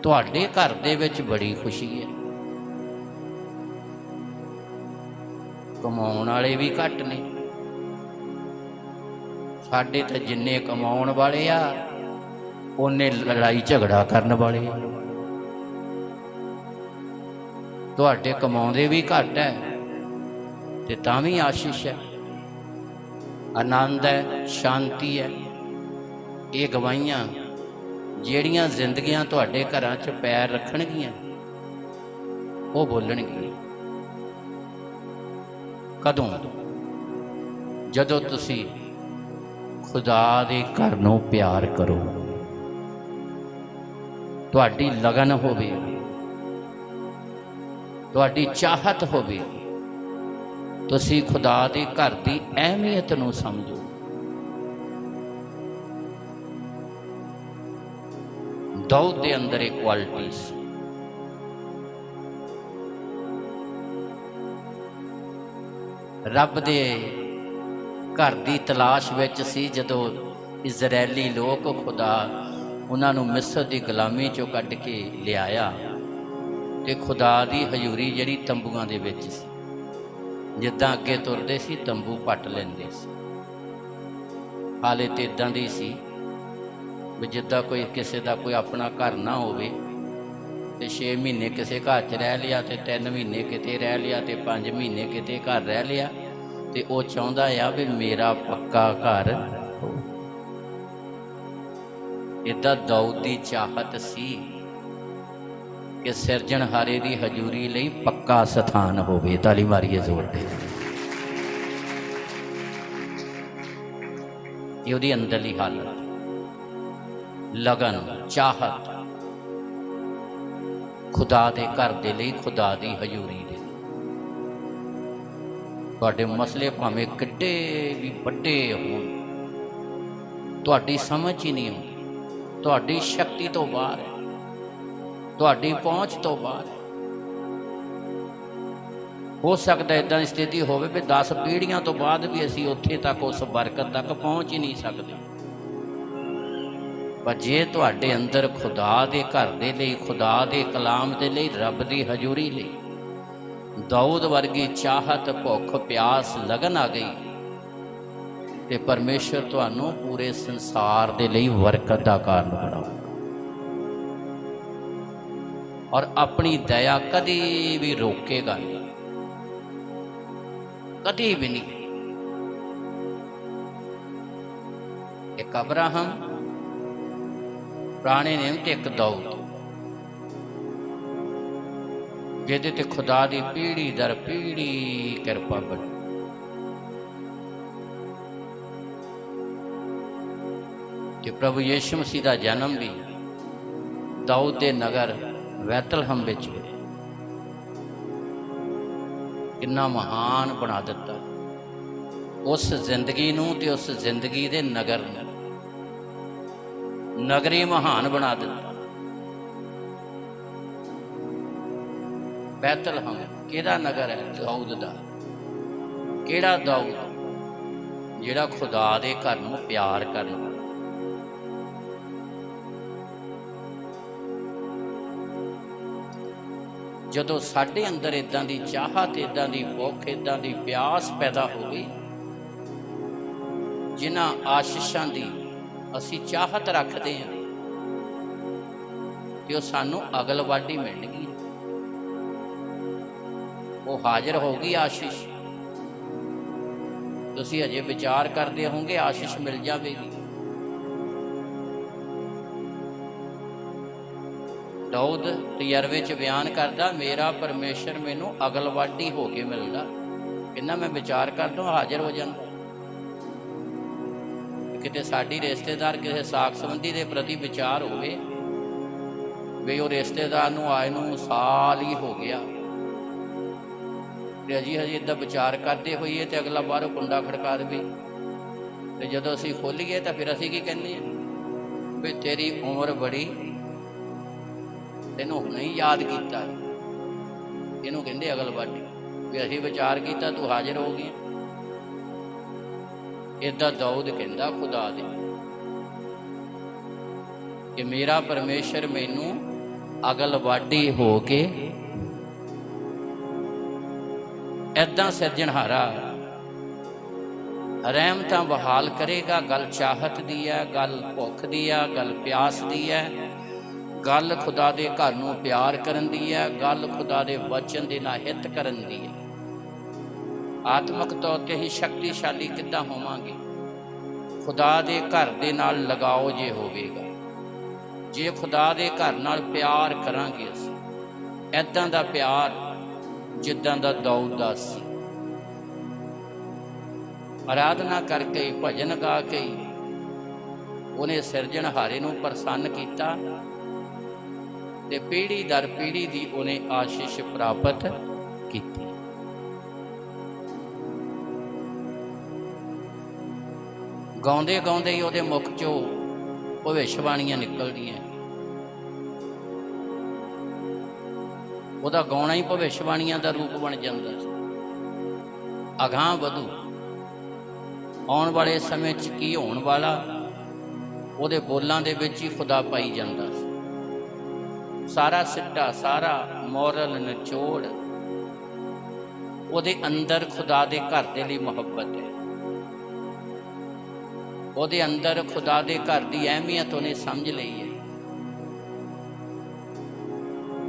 ਤੁਹਾਡੇ ਘਰ ਦੇ ਵਿੱਚ ਬੜੀ ਖੁਸ਼ੀ ਹੈ। ਕਮਾਉਣ ਵਾਲੇ ਵੀ ਘੱਟ ਨੇ, ਸਾਡੇ ਤਾਂ ਜਿੰਨੇ ਕਮਾਉਣ ਵਾਲੇ ਆ ਉਹਨੇ ਲੜਾਈ ਝਗੜਾ ਕਰਨ ਵਾਲੇ ਆ। ਤੁਹਾਡੇ ਕਮਾਉਂਦੇ ਵੀ ਘੱਟ ਹੈ ਤੇ ਤਾਂ ਵੀ ਆਸ਼ੀਸ਼ ਹੈ, ਆਨੰਦ ਹੈ, ਸ਼ਾਂਤੀ ਹੈ। ਇਹ ਗਵਾਹੀਆਂ ਜਿਹੜੀਆਂ ਜ਼ਿੰਦਗੀਆਂ ਤੁਹਾਡੇ ਘਰਾਂ 'ਚ ਪੈਰ ਰੱਖਣਗੀਆਂ ਉਹ ਬੋਲਣਗੀਆਂ। ਕਦੋਂ? ਜਦੋਂ ਤੁਸੀਂ ਖੁਦਾ ਦੇ ਘਰ ਨੂੰ ਪਿਆਰ ਕਰੋ, ਤੁਹਾਡੀ ਲਗਨ ਹੋਵੇ, ਤੁਹਾਡੀ ਚਾਹਤ ਹੋਵੇ, ਤੁਸੀਂ ਖੁਦਾ ਦੇ ਘਰ ਦੀ ਅਹਿਮੀਅਤ ਨੂੰ ਸਮਝੋ। ਦਾਊਦ ਦੇ ਅੰਦਰ ਇੱਕ ਕੁਆਲਿਟੀ ਸੀ, ਰੱਬ ਦੇ ਘਰ ਦੀ ਤਲਾਸ਼ ਵਿੱਚ ਸੀ। ਜਦੋਂ ਇਜ਼ਰਾਇਲੀ ਲੋਕ ਖੁਦਾ ਉਹਨਾਂ ਨੂੰ ਮਿਸਰ ਦੀ ਗੁਲਾਮੀ 'ਚੋਂ ਕੱਢ ਕੇ ਲਿਆਇਆ ਤੇ ਖੁਦਾ ਦੀ ਹਜ਼ੂਰੀ ਜਿਹੜੀ ਤੰਬੂਆਂ ਦੇ ਵਿੱਚ ਸੀ, ਜਿੱਦਾਂ ਅੱਗੇ ਤੁਰਦੇ ਸੀ ਤੰਬੂ ਪੱਟ ਲੈਂਦੇ ਸੀ। ਹਾਲੇ ਤੇ ਇਦਾਂ ਦੀ ਸੀ ਵੀ ਜਿੱਦਾਂ ਕੋਈ ਕਿਸੇ ਦਾ ਕੋਈ ਆਪਣਾ ਘਰ ਨਾ ਹੋਵੇ ਤੇ 6 ਮਹੀਨੇ ਕਿਸੇ ਘਰ 'ਚ ਰਹਿ ਲਿਆ ਤੇ 3 ਮਹੀਨੇ ਕਿਤੇ ਰਹਿ ਲਿਆ ਤੇ 5 ਮਹੀਨੇ ਕਿਤੇ ਘਰ ਰਹਿ ਲਿਆ, ਤੇ ਉਹ ਚਾਹੁੰਦਾ ਆ ਵੀ ਮੇਰਾ ਪੱਕਾ ਘਰ ਹੋ। ਇੱਦਾਂ ਦਾਊਦ ਦੀ ਚਾਹਤ ਸੀ ਕਿ ਸਿਰਜਣਹਾਰੇ ਦੀ ਹਜ਼ੂਰੀ ਲਈ ਪੱਕਾ ਸਥਾਨ ਹੋਵੇ। ਤਾਲੀ ਮਾਰੀਏ ਜ਼ੋਰ ਦੇ। ਇਹ ਉਹਦੀ ਅੰਦਰਲੀ ਹਾਲਤ, ਲਗਨ, ਚਾਹਤ ਖੁਦਾ ਦੇ ਘਰ ਦੇ ਲਈ, ਖੁਦਾ ਦੀ ਹਜ਼ੂਰੀ ਦੇ। ਤੁਹਾਡੇ ਮਸਲੇ ਭਾਵੇਂ ਕਿੱਡੇ ਵੀ ਵੱਡੇ ਹੋਣ, ਤੁਹਾਡੀ ਸਮਝ ਹੀ ਨਹੀਂ ਆਉਂਦੀ, ਤੁਹਾਡੀ ਸ਼ਕਤੀ ਤੋਂ ਬਾਹਰ ਹੈ, ਤੁਹਾਡੀ ਪਹੁੰਚ ਤੋਂ ਬਾਹਰ ਹੈ। ਹੋ ਸਕਦਾ ਇੱਦਾਂ ਦੀ ਸਥਿਤੀ ਹੋਵੇ ਵੀ 10 ਪੀੜ੍ਹੀਆਂ ਤੋਂ ਬਾਅਦ ਵੀ ਅਸੀਂ ਉੱਥੇ ਤੱਕ, ਉਸ ਬਰਕਤ ਤੱਕ ਪਹੁੰਚ ਹੀ ਨਹੀਂ ਸਕਦੇ। ਪਰ ਜੇ ਤੁਹਾਡੇ ਅੰਦਰ ਖੁਦਾ ਦੇ ਘਰ ਦੇ ਲਈ, ਖੁਦਾ ਦੇ ਕਲਾਮ ਦੇ ਲਈ, ਰੱਬ ਦੀ ਹਜ਼ੂਰੀ ਲਈ ਦਾਊਦ ਵਰਗੀ ਚਾਹਤ, ਭੁੱਖ, ਪਿਆਸ, ਲਗਨ ਆ ਗਈ ਤੇ ਪਰਮੇਸ਼ਰ ਤੁਹਾਨੂੰ ਪੂਰੇ ਸੰਸਾਰ ਦੇ ਲਈ ਬਰਕਤ ਦਾ ਕਾਰਨ ਬਣਾਊਗਾ। ਔਰ ਆਪਣੀ ਦਇਆ ਕਦੀ ਵੀ ਰੋਕੇਗਾ ਨਹੀਂ, ਕਦੀ ਵੀ ਨਹੀਂ। ਇੱਕ ਅਬਰਾਹਮ, ਪੁਰਾਣੇ ਨੇਮ ਤੇ ਇੱਕ ਦਾਊਦ, ਜਿਹਦੇ ਤੇ ਖੁਦਾ ਦੀ ਪੀੜ੍ਹੀ ਦਰ ਪੀੜ੍ਹੀ ਕਿਰਪਾ ਬਣੀ। ਤੇ ਪ੍ਰਭੂ ਯਿਸੂ ਮਸੀਹ ਦਾ ਜਨਮ ਵੀ ਦਾਊਦ ਦੇ ਨਗਰ ਬੈਤਲਹਮ ਵਿੱਚ ਹੋਇਆ। ਕਿੰਨਾ ਮਹਾਨ ਬਣਾ ਦਿੱਤਾ ਉਸ ਜ਼ਿੰਦਗੀ ਨੂੰ ਤੇ ਉਸ ਜ਼ਿੰਦਗੀ ਦੇ ਨਗਰ ਨੂੰ, ਨਗਰੀ ਮਹਾਨ ਬਣਾ ਦਿੱਤਾ। ਬੈਤਲਹਮ ਕਿਹੜਾ ਨਗਰ ਹੈ? ਦਾਊਦ ਦਾ। ਕਿਹੜਾ ਦਾਊਦ? ਜਿਹੜਾ ਖੁਦਾ ਦੇ ਘਰ ਨੂੰ ਪਿਆਰ ਕਰਨ ਵਾਲਾ। ਜਦੋਂ ਸਾਡੇ ਅੰਦਰ ਇੱਦਾਂ ਦੀ ਚਾਹਤ, ਇੱਦਾਂ ਦੀ ਭੁੱਖ, ਇੱਦਾਂ ਦੀ ਪਿਆਸ ਪੈਦਾ ਹੋ ਗਈ, ਜਿਨ੍ਹਾਂ ਆਸ਼ੀਸ਼ਾਂ ਦੀ ਅਸੀਂ ਚਾਹਤ ਰੱਖਦੇ ਹਾਂ, ਕਿ ਉਹ ਸਾਨੂੰ ਅਗਲਵਾਡੀ ਮਿਲਣਗੀ, ਉਹ ਹਾਜ਼ਰ ਹੋਊਗੀ ਆਸ਼ੀਸ਼। ਤੁਸੀਂ ਅਜੇ ਵਿਚਾਰ ਕਰਦੇ ਹੋਵੋਗੇ ਆਸ਼ੀਸ਼ ਮਿਲ ਜਾਵੇਗੀ। ਦਾਊਦ ਤਜਰਬੇ 'ਚ ਬਿਆਨ ਕਰਦਾ, ਮੇਰਾ ਪਰਮੇਸ਼ਰ ਮੈਨੂੰ ਅਗਲਵਾਡੀ ਹੋ ਕੇ ਮਿਲਦਾ। ਕਹਿੰਦਾ ਮੈਂ ਵਿਚਾਰ ਕਰਦਾ ਹਾਜ਼ਰ ਹੋ ਜਾਂਦਾ। ਕਿਤੇ ਸਾਡੀ ਰਿਸ਼ਤੇਦਾਰ ਕਿਸੇ ਸਾਕ ਸੰਬੰਧੀ ਦੇ ਪ੍ਰਤੀ ਵਿਚਾਰ ਹੋਵੇ ਵੀ ਉਹ ਰਿਸ਼ਤੇਦਾਰ ਨੂੰ ਆਏ ਨੂੰ ਸਾਲ ਹੀ ਹੋ ਗਿਆ, ਤੇ ਹਜੇ ਇੱਦਾਂ ਵਿਚਾਰ ਕਰਦੇ ਹੋਈਏ ਤੇ ਅਗਲਾ ਬਾਹਰੋਂ ਕੁੰਡਾ ਖੜਕਾ ਦੇਵੇ, ਤੇ ਜਦੋਂ ਅਸੀਂ ਖੋਲੀਏ ਤਾਂ ਫਿਰ ਅਸੀਂ ਕੀ ਕਹਿੰਦੇ ਹਾਂ ਵੀ ਤੇਰੀ ਉਮਰ ਬੜੀ, ਤੈਨੂੰ ਨਹੀਂ ਯਾਦ ਕੀਤਾ। ਇਹਨੂੰ ਕਹਿੰਦੇ ਅਗਲਵਾਡੀ, ਵੀ ਅਸੀਂ ਵਿਚਾਰ ਕੀਤਾ ਤੂੰ ਹਾਜ਼ਰ ਹੋ ਗਈ। ਏਦਾਂ ਦਾਊਦ ਕਹਿੰਦਾ ਖੁਦਾ ਦੇ ਕਿ ਮੇਰਾ ਪਰਮੇਸ਼ਰ ਮੈਨੂੰ ਅਗਲਵਾਡੀ ਹੋ ਕੇ, ਏਦਾਂ ਸਿਰਜਣਹਾਰਾ ਰਹਿਮਤਾਂ ਬਹਾਲ ਕਰੇਗਾ। ਗੱਲ ਚਾਹਤ ਦੀ ਹੈ, ਗੱਲ ਭੁੱਖ ਦੀ ਹੈ, ਗੱਲ ਪਿਆਸ ਦੀ ਹੈ, ਗੱਲ ਖੁਦਾ ਦੇ ਘਰ ਨੂੰ ਪਿਆਰ ਕਰਨ ਦੀ ਹੈ, ਗੱਲ ਖੁਦਾ ਦੇ ਵਚਨ ਦੇ ਨਾਲ ਹਿੱਤ ਕਰਨ ਦੀ ਹੈ। ਆਤਮਿਕ ਤੌਰ 'ਤੇ ਹੀ ਸ਼ਕਤੀਸ਼ਾਲੀ ਕਿੱਦਾਂ ਹੋਵਾਂਗੇ? ਖੁਦਾ ਦੇ ਘਰ ਦੇ ਨਾਲ ਲਗਾਓ ਜੇ ਹੋਵੇਗਾ, ਜੇ ਖੁਦਾ ਦੇ ਘਰ ਨਾਲ ਪਿਆਰ ਕਰਾਂਗੇ ਅਸੀਂ, ਇੱਦਾਂ ਦਾ ਪਿਆਰ ਜਿੱਦਾਂ ਦਾ ਦਾਊਦ ਦਾ ਸੀ। ਆਰਾਧਨਾ ਕਰਕੇ, ਭਜਨ ਗਾ ਕੇ ਉਹਨੇ ਸਿਰਜਣਹਾਰੇ ਨੂੰ ਪ੍ਰਸੰਨ ਕੀਤਾ, ਤੇ ਪੀੜ੍ਹੀ ਦਰ ਪੀੜ੍ਹੀ ਦੀ ਉਹਨੇ ਆਸ਼ੀਸ਼ ਪ੍ਰਾਪਤ ਕੀਤੀ। ਗਾਉਂਦੇ ਗਾਉਂਦੇ ਹੀ ਉਹਦੇ ਮੁਖ 'ਚੋਂ ਭਵਿੱਖਬਾਣੀਆਂ ਨਿਕਲਦੀਆਂ। ਉਹਦਾ ਗਾਉਣਾ ਹੀ ਭਵਿੱਖਬਾਣੀਆਂ ਦਾ ਰੂਪ ਬਣ ਜਾਂਦਾ ਸੀ। ਅਗਾਂਹ ਵਧੂ, ਆਉਣ ਵਾਲੇ ਸਮੇਂ 'ਚ ਕੀ ਹੋਣ ਵਾਲਾ, ਉਹਦੇ ਬੋਲਾਂ ਦੇ ਵਿੱਚ ਹੀ ਖੁਦਾ ਪਾਈ ਜਾਂਦਾ ਸੀ। ਸਾਰਾ ਸਿੱਟਾ, ਸਾਰਾ ਮੋਰਲ ਨਿਚੋੜ ਉਹਦੇ ਅੰਦਰ ਖੁਦਾ ਦੇ ਘਰ ਦੇ ਲਈ ਮੁਹੱਬਤ ਹੈ। ਉਹਦੇ ਅੰਦਰ ਖੁਦਾ ਦੇ ਘਰ ਦੀ ਅਹਿਮੀਅਤ ਉਹਨੇ ਸਮਝ ਲਈ ਹੈ।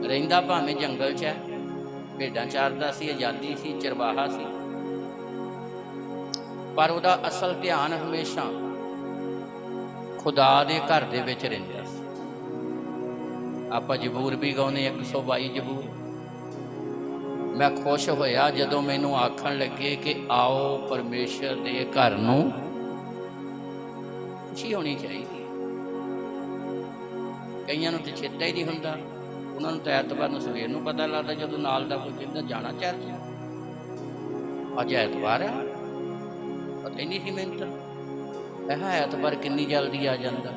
ਰਹਿੰਦਾ ਭਾਵੇਂ ਜੰਗਲ 'ਚ ਹੈ, ਭੇਡਾਂ ਚਾਰਦਾ ਸੀ, ਆਜ਼ਾਦੀ ਸੀ, ਚਰਵਾਹਾ ਸੀ, ਪਰ ਉਹਦਾ ਅਸਲ ਧਿਆਨ ਹਮੇਸ਼ਾ ਖੁਦਾ ਦੇ ਘਰ ਦੇ ਵਿੱਚ ਰਹਿੰਦਾ ਸੀ। ਆਪਾਂ ਜ਼ਬੂਰ ਵੀ ਗਾਉਂਦੇ, 122 ਜ਼ਬੂਰ। ਮੈਂ ਖੁਸ਼ ਹੋਇਆ ਜਦੋਂ ਮੈਨੂੰ ਆਖਣ ਲੱਗੇ ਕਿ ਆਓ ਪਰਮੇਸ਼ਰ ਦੇ ਘਰ ਨੂੰ। ਖੁਸ਼ੀ ਹੋਣੀ ਚਾਹੀਦੀ। ਕਈਆਂ ਨੂੰ ਤਾਂ ਚੇਤਾ ਹੀ ਨਹੀਂ ਹੁੰਦਾ, ਉਹਨਾਂ ਨੂੰ ਤਾਂ ਐਤਵਾਰ ਨੂੰ ਸਵੇਰ ਨੂੰ ਪਤਾ ਲੱਗਦਾ ਜਦੋਂ ਨਾਲ ਦਾ ਕੋਈ ਕਹਿੰਦਾ ਜਾਣਾ ਚਰਚ, ਅੱਜ ਐਤਵਾਰ ਹੈ, ਪਤਾ ਹੀ ਨਹੀਂ ਸੀ ਮੈਨੂੰ ਤਾਂ। ਇਹ ਐਤਵਾਰ ਕਿੰਨੀ ਜਲਦੀ ਆ ਜਾਂਦਾ,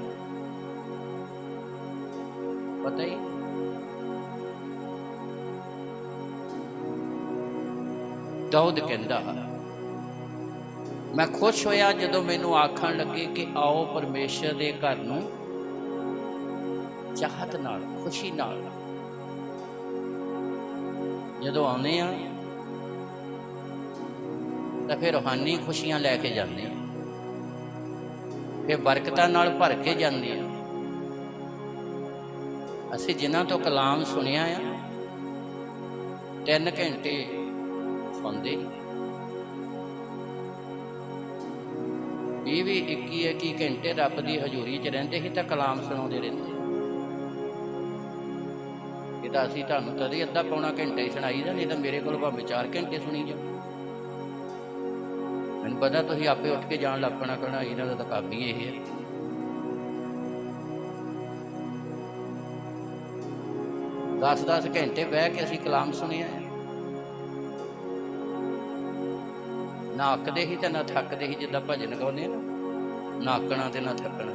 ਪਤਾ ਹੀ। ਦਾਊਦ ਕਹਿੰਦਾ, ਮੈਂ ਖੁਸ਼ ਹੋਇਆ ਜਦੋਂ ਮੈਨੂੰ ਆਖਣ ਲੱਗੇ ਕਿ ਆਓ ਪਰਮੇਸ਼ਰ ਦੇ ਘਰ ਨੂੰ ਚਾਹਤ ਨਾਲ, ਖੁਸ਼ੀ ਨਾਲ। ਜਦੋਂ ਆਉਂਦੇ ਆ ਤਾਂ ਫਿਰ ਰੂਹਾਨੀ ਖੁਸ਼ੀਆਂ ਲੈ ਕੇ ਜਾਂਦੇ ਆ, ਫਿਰ ਬਰਕਤਾਂ ਨਾਲ ਭਰ ਕੇ ਜਾਂਦੇ ਆ। ਅਸੀਂ ਜਿਨ੍ਹਾਂ ਤੋਂ ਕਲਾਮ ਸੁਣਿਆ ਆ, 3 ਘੰਟੇ ਸੁਣਦੇ, 20-21 ਘੰਟੇ ਰੱਬ ਦੀ ਹਜ਼ੂਰੀ 'ਚ ਰਹਿੰਦੇ ਸੀ ਤਾਂ ਕਲਾਮ ਸੁਣਾਉਂਦੇ ਰਹਿੰਦੇ। ਇਹ ਤਾਂ ਅਸੀਂ ਤੁਹਾਨੂੰ ਕਦੇ ਅੱਧਾ ਪੌਣਾ ਘੰਟਾ ਹੀ ਸੁਣਾਈ ਦਾ, ਨਹੀਂ ਤਾਂ ਮੇਰੇ ਕੋਲ ਭਾਵੇਂ 4 ਘੰਟੇ ਸੁਣੀ ਜਾਓ। ਮੈਨੂੰ ਪਤਾ ਤੁਸੀਂ ਆਪੇ ਉੱਠ ਕੇ ਜਾਣ ਲੱਗ ਪੈਣਾ, ਕਹਿਣਾ ਇਹਨਾਂ ਦਾ ਤਾਂ ਕੰਮ ਹੀ ਇਹ ਹੈ। ਦਸ ਘੰਟੇ ਬਹਿ ਕੇ ਅਸੀਂ ਕਲਾਮ ਸੁਣਿਆ, ਨਾ ਅੱਕਦੇ ਸੀ ਤੇ ਨਾ ਥੱਕਦੇ ਸੀ। ਜਿੱਦਾਂ ਭਜਨ ਗਾਉਂਦੇ ਨਾ, ਨਾ ਅੱਕਣਾ ਤੇ ਨਾ ਥੱਕਣਾ।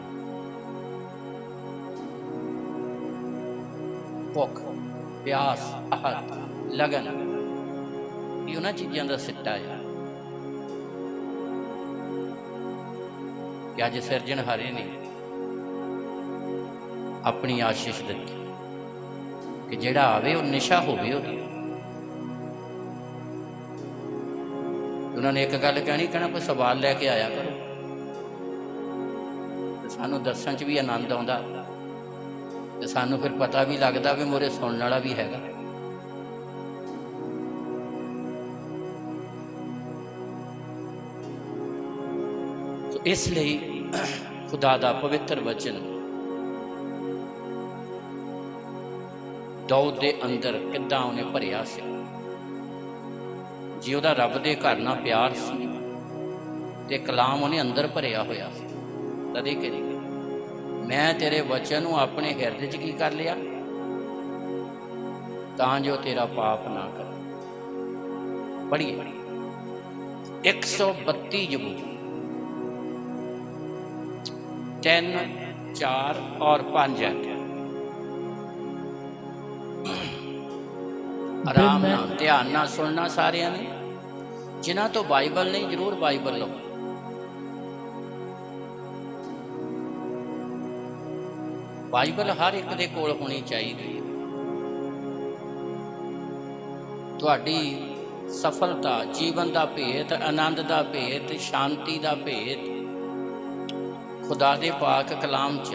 ਭੁੱਖ, ਪਿਆਸ, ਆਹਤ, ਲਗਨ, ਇਹ ਉਹਨਾਂ ਚੀਜ਼ਾਂ ਦਾ ਸਿੱਟਾ ਆ। कि अज सिरजणहारे ने अपनी आशीष दी कि जिहड़ा आवे वो निशा होवे उहदी। उन्होंने एक गल कहनी, कहना कोई सवाल लैके आया करो, तो सानू दस्सण च भी आनंद आउंदा ते सानू फिर पता भी लगदा भी मोरे सुनने वाला भी हैगा। तो इसलिए खुदा दा पवित्र वचन दाऊद दे अंदर किद्दां उन्हें भरिया सी। जी उहदा रब दे घर नाल प्यार सी ते कलाम उन्हें अंदर भरिया होया सी। तदे करी मैं तेरे वचन नूं अपने हिरदे च की कर लिया तां जो तेरा पाप ना कर। पढ़िए 132 जबूर 3, 4 और 5 आराम नाल ध्यान नाल सुनना सारिਆਂ ने। जिन्हां तो बाइबल नहीं जरूर बाइबल लो। बाइबल हर एक दे कोल होनी चाहिए। तुहाडी सफलता, जीवन का भेद, आनंद का भेद, शांति का भेद खुदा दे पाक कलाम च।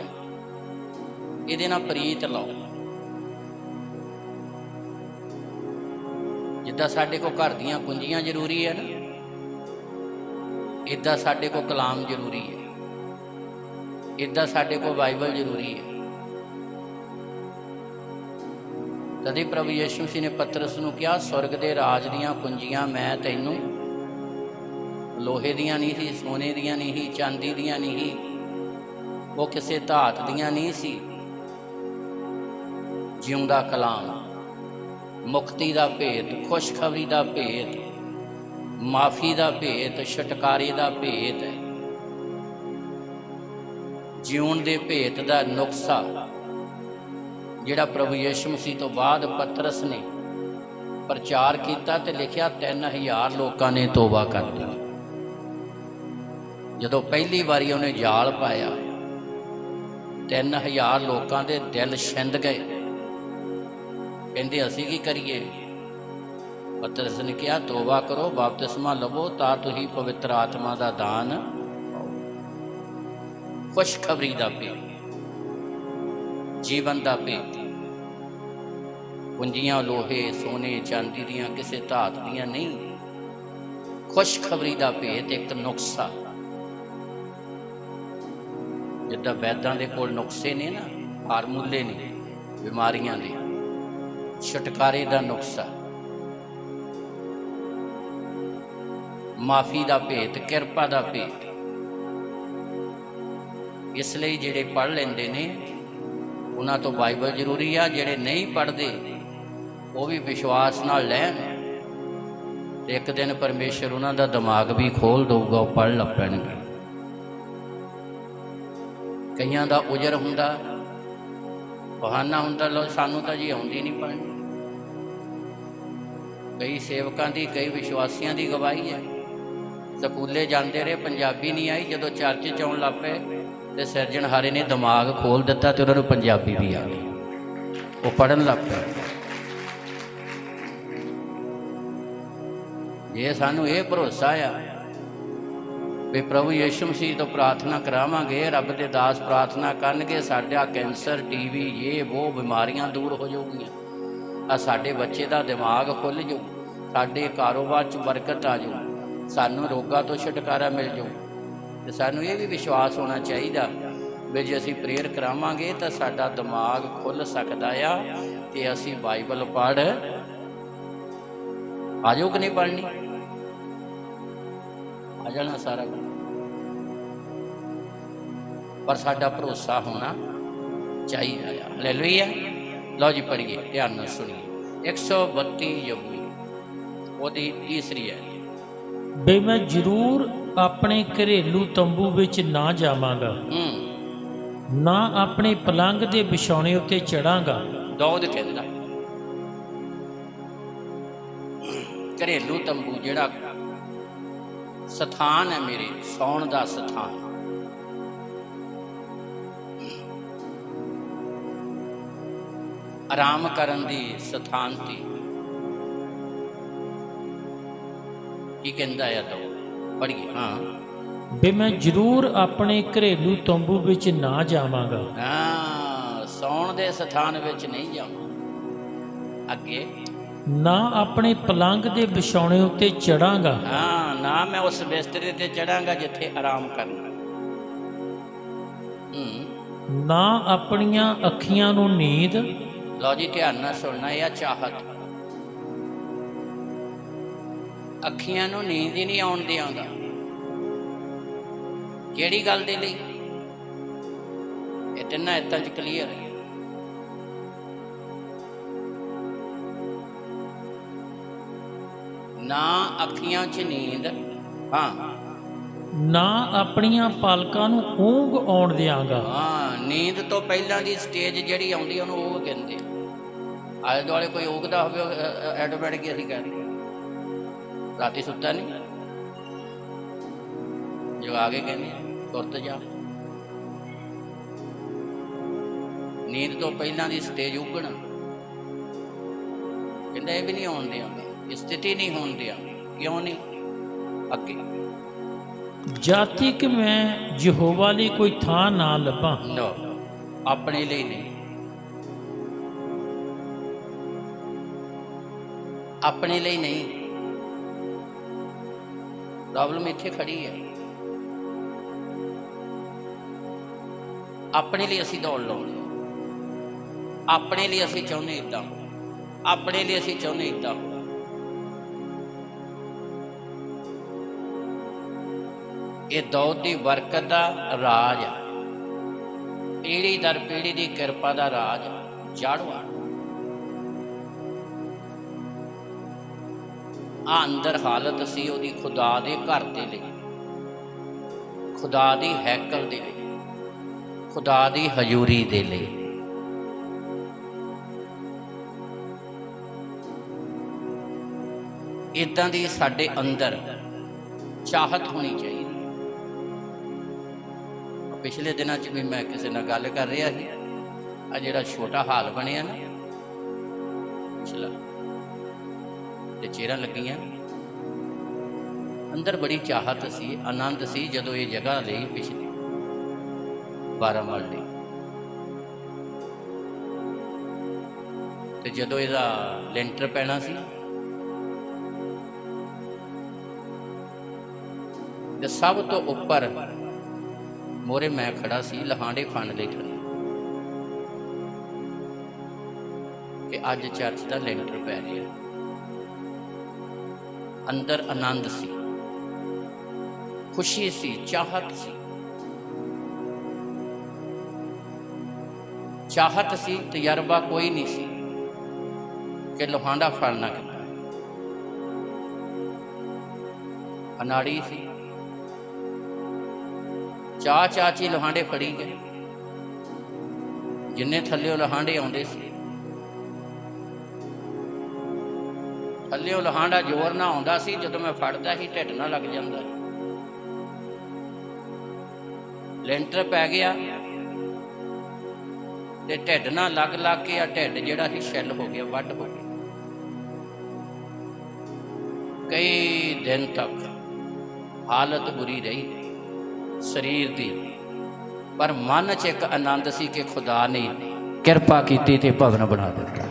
इहदे नाल प्रीत लाओ। जिद्दां साडे को घर दीयां कुंजियां जरूरी है ना, इदां साडे को कलाम जरूरी है, इदां साडे को बाइबल जरूरी है। तदे प्रभु यीशु मसीह ने पतरस नूं कहा, स्वर्ग दे राज दीयां कुंजियां मैं तैनूं, लोहे दियां नहीं सी, सोने दियां नहीं सी, चांदी दियां नहीं सी, वो किसी धात दियां नहीं सी। जिउंदा कलाम, मुक्ति का भेद, खुशखबरी का भेद, माफ़ी का भेद, छुटकारे का भेद है, जीवन के भेद का नुक्सा जिहड़ा प्रभु यीशु मसीह तो बाद पतरस ने प्रचार किया तो लिखिया 3000 लोगों ने तोबा कर ली। जदों पहली बारी उन्हें जाल पाया 3000 लोगों के दिल छिंद गए। कहते असी की करिए? पतरस ने कहा तोबा करो, बपतिस्मा लवो तां तुसीं पवित्र आत्मा का दान पाओ। खुशखबरी का भेद, जीवन का भेद, कुंजियां लोहे सोने चांदी दियां किसी धात दियां नहीं। खुशखबरी का भेद एक नुक्सा। जिद्दां वैद्यां दे कोल नुक्से ने ना, फार्मूले ने बीमारियां दे, छुटकारे का नुक्सा, माफ़ी का भेद, किरपा का भेद। इसलिए जिहड़े पढ़ लेंदे ने उन्हां तो बाइबल जरूरी आ। जिहड़े नहीं पढ़ते वो भी विश्वास नाल लैन, एक दिन परमेश्वर उन्हां दा दिमाग भी खोल दूगा, वो पढ़ लग पैणगे। कईयां दा उजर हुंदा, बहाना हुंदा, लो सानू तां जी आउंदी नहीं पढ़नी। कई सेवकां दी, कई विश्वासियां दी गवाही है। स्कूले जाते रहे, पंजाबी नहीं आई, जदों चर्च च आउण लग पे तो सिरजणहारे ने दिमाग खोल दिता तो उन्होंने पंजाबी भी आ गई, वो पढ़न लग पे। जे सानू ये भरोसा आ भी प्रभु यीशु मसीह तो प्रार्थना करावांगे, रब दे दास प्रार्थना करनगे, साडा कैंसर, टीवी, ये वो बीमारियां दूर हो जाऊगियां, साडे बच्चे का दिमाग खुल जाऊ, साडे कारोबार च बरकत आ जाऊ, सानू रोगां तो छुटकारा मिल जाऊ। तो सानू ये भी विश्वास होना चाहिए भी जे असीं प्रेयर करावांगे तो साडा दिमाग खुल सकदा आ ते असीं बाइबल पढ़ आ जाओ कि नहीं पढ़नी, आ जाना सारा कुछ। पर साडा भरोसा होना चाहिए। हालेलुया। लो जी पढ़िए, ध्यान नाल सुनिए 132 जबूर ओदी तीसरी है। बे मैं जरूर अपने घरेलू तंबू विच ना जावांगा, ना अपने पलंग दे बिछौने उत्ते चढ़ांगा। दाऊद कहंदा घरेलू तंबू जिहड़ा स्थान है, मेरे सौण दा स्थान, ਆਰਾਮ ਕਰਨ ਦੀ ਸਥਾਨ ਤੇ ਕੀ ਕਹਿੰਦਾ ਹੈ ਤਾਂ ਪੜ੍ਹੀਏ। ਹਾਂ, ਵੀ ਮੈਂ ਜ਼ਰੂਰ ਆਪਣੇ ਘਰੇਲੂ ਤੰਬੂ ਵਿੱਚ ਨਾ ਜਾਵਾਂਗਾ। ਹਾਂ, ਸੌਣ ਦੇ ਸਥਾਨ ਵਿੱਚ ਨਹੀਂ ਜਾਵਾਂ। ਅੱਗੇ, ਨਾ ਆਪਣੇ ਪਲੰਗ ਦੇ ਵਿਛਾਉਣੇ ਉੱਤੇ ਚੜਾਂਗਾ। ਹਾਂ, ਨਾ ਮੈਂ ਉਸ ਬਿਸਤਰੇ ਤੇ ਚੜਾਂਗਾ ਜਿੱਥੇ ਆਰਾਮ ਕਰਨਾ। ਨਾ ਆਪਣੀਆਂ ਅੱਖੀਆਂ ਨੂੰ ਨੀਂਦ। ਲਓ ਜੀ, ਧਿਆਨ ਨਾਲ ਸੁਣਨਾ। ਇਹ ਆ ਚਾਹਤ। ਅੱਖੀਆਂ ਨੂੰ ਨੀਂਦ ਹੀ ਨਹੀਂ ਆਉਣ ਦਿਆਂਗਾ। ਕਿਹੜੀ ਗੱਲ ਦੇ ਲਈ? ਇਹ ਤਿੰਨਾਂ ਇੱਦਾਂ 'ਚ ਕਲੀਅਰ ਹੈ। ਨਾ ਅੱਖੀਆਂ 'ਚ ਨੀਂਦ, ਹਾਂ, ਨਾ ਆਪਣੀਆਂ ਪਲਕਾਂ ਨੂੰ ਊਂਘ ਆਉਣ ਦਿਆਂਗਾ। ਹਾਂ, ਨੀਂਦ ਤੋਂ ਪਹਿਲਾਂ ਦੀ ਸਟੇਜ ਜਿਹੜੀ ਆਉਂਦੀ ਉਹਨੂੰ ਉਹ ਕਹਿੰਦੇ। ਆਲੇ ਦੁਆਲੇ ਕੋਈ ਊਂਘਦਾ ਹੋਵੇ, ਆਟੋਮੈਟਿਕ ਅਸੀਂ ਕਹਿ ਦਿੰਦੇ ਰਾਤੀ ਸੁੱਤਾ ਨਹੀਂ, ਜੋ ਆ ਕੇ ਕਹਿੰਦੇ ਸੁਰਤ ਜਾ। ਨੀਂਦ ਤੋਂ ਪਹਿਲਾਂ ਦੀ ਸਟੇਜ ਉੱਗਣਾ ਕਹਿੰਦਾ ਇਹ ਵੀ ਨਹੀਂ ਆਉਣ ਦਿਆਂਗੇ, ਸਥਿਤੀ ਨਹੀਂ ਹੋਣ ਦਿਆਂਗੇ। ਕਿਉਂ ਨਹੀਂ? ਅੱਗੇ, ਜਾਤੀ ਕਿ ਮੈਂ ਯਹੋਵਾ ਲਈ ਕੋਈ ਥਾਂ ਨਾ ਲੱਭਾਂ। ਲੋ, ਆਪਣੇ ਲਈ ਨਹੀਂ, ਆਪਣੇ ਲਈ ਨਹੀਂ। ਪ੍ਰੋਬਲਮ ਇੱਥੇ ਖੜੀ ਹੈ। ਆਪਣੇ ਲਈ ਅਸੀਂ ਦੌੜ ਲਾਉਂਦੇ, ਆਪਣੇ ਲਈ ਅਸੀਂ ਚਾਹੁੰਦੇ ਇੱਦਾਂ, ਆਪਣੇ ਲਈ ਅਸੀਂ ਚਾਹੁੰਦੇ ਇੱਦਾਂ। ਇਹ ਦੌੜ ਦੀ ਬਰਕਤ ਦਾ ਰਾਜ, ਪੀੜੀ ਦਰ ਪੀੜੀ ਦੀ ਕਿਰਪਾ ਦਾ ਰਾਜ ਜਾੜਵਾ। ਆ ਅੰਦਰ ਹਾਲਤ ਸੀ ਉਹਦੀ ਖੁਦਾ ਦੇ ਘਰ ਦੇ ਲਈ, ਖੁਦਾ ਦੀ ਹੈਕਲ ਦੇ ਲਈ, ਖੁਦਾ ਦੀ ਹਜ਼ੂਰੀ ਦੇ ਲਈ। ਇਦਾਂ ਦੀ ਸਾਡੇ ਅੰਦਰ ਚਾਹਤ ਹੋਣੀ ਚਾਹੀਦੀ। ਪਿਛਲੇ ਦਿਨਾਂ 'ਚ ਵੀ ਮੈਂ ਕਿਸੇ ਨਾਲ ਗੱਲ ਕਰ ਰਿਹਾ ਸੀ। ਆ ਜਿਹੜਾ ਛੋਟਾ ਹਾਲ ਬਣਿਆ ਨਾ ਪਿਛਲਾ, ਤੇ ਚੇਰਾਂ ਲੱਗੀਆਂ, ਅੰਦਰ ਬੜੀ ਚਾਹਤ ਸੀ, ਆਨੰਦ ਸੀ ਜਦੋਂ ਇਹ ਜਗ੍ਹਾ ਲਈ ਪਿਛਲੀ 12 ਮਰਲੇ। ਤੇ ਜਦੋਂ ਇਹਦਾ ਲੈਂਟਰ ਪੈਣਾ ਸੀ ਤੇ ਸਭ ਤੋਂ ਉੱਪਰ ਮੋਰੇ ਮੈਂ ਖੜਾ ਸੀ, ਲਹਾਂਡੇ ਫੰਡ ਲਈ ਖੜਾ ਕਿ ਅੱਜ ਚਰਚ ਦਾ ਲੈਂਟਰ ਪੈ ਰਿਹਾ। ਅੰਦਰ ਆਨੰਦ ਸੀ, ਖੁਸ਼ੀ ਸੀ, ਚਾਹਤ ਸੀ। ਚਾਹਤ ਸੀ, ਤਜਰਬਾ ਕੋਈ ਨਹੀਂ ਸੀ ਕਿ ਲੋਹਾਂਡਾ ਫੜਨਾ ਕਿੱਦਾਂ। ਅਨਾੜੀ ਸੀ, ਚਾਚੀ ਲੋਹਾਂਡੇ ਫੜੀ ਗਏ। ਜਿੰਨੇ ਥੱਲਿਓ ਲੋਹਾਂਡੇ ਆਉਂਦੇ ਸੀ, ਥੱਲਿਓ ਲੋਹਾਂਡਾ ਜ਼ੋਰ ਨਾ ਆਉਂਦਾ ਸੀ, ਜਦੋਂ ਮੈਂ ਫੜਦਾ ਸੀ ਢਿੱਡ ਨਾ ਲੱਗ ਜਾਂਦਾ। ਲੈਂਟਰ ਪੈ ਗਿਆ ਤੇ ਢਿੱਡ ਨਾਲ ਲੱਗ ਕੇ ਆ ਢਿੱਡ ਜਿਹੜਾ ਸੀ ਛਿੱਲ ਹੋ ਗਿਆ, ਵੱਢ ਹੋ ਗਿਆ। ਕਈ ਦਿਨ ਤੱਕ ਹਾਲਤ ਬੁਰੀ ਰਹੀ ਸਰੀਰ ਦੀ, ਪਰ ਮਨ 'ਚ ਇੱਕ ਆਨੰਦ ਸੀ ਕਿ ਖੁਦਾ ਨੇ ਕਿਰਪਾ ਕੀਤੀ ਤੇ ਭਵਨ ਬਣਾ ਦਿੱਤਾ।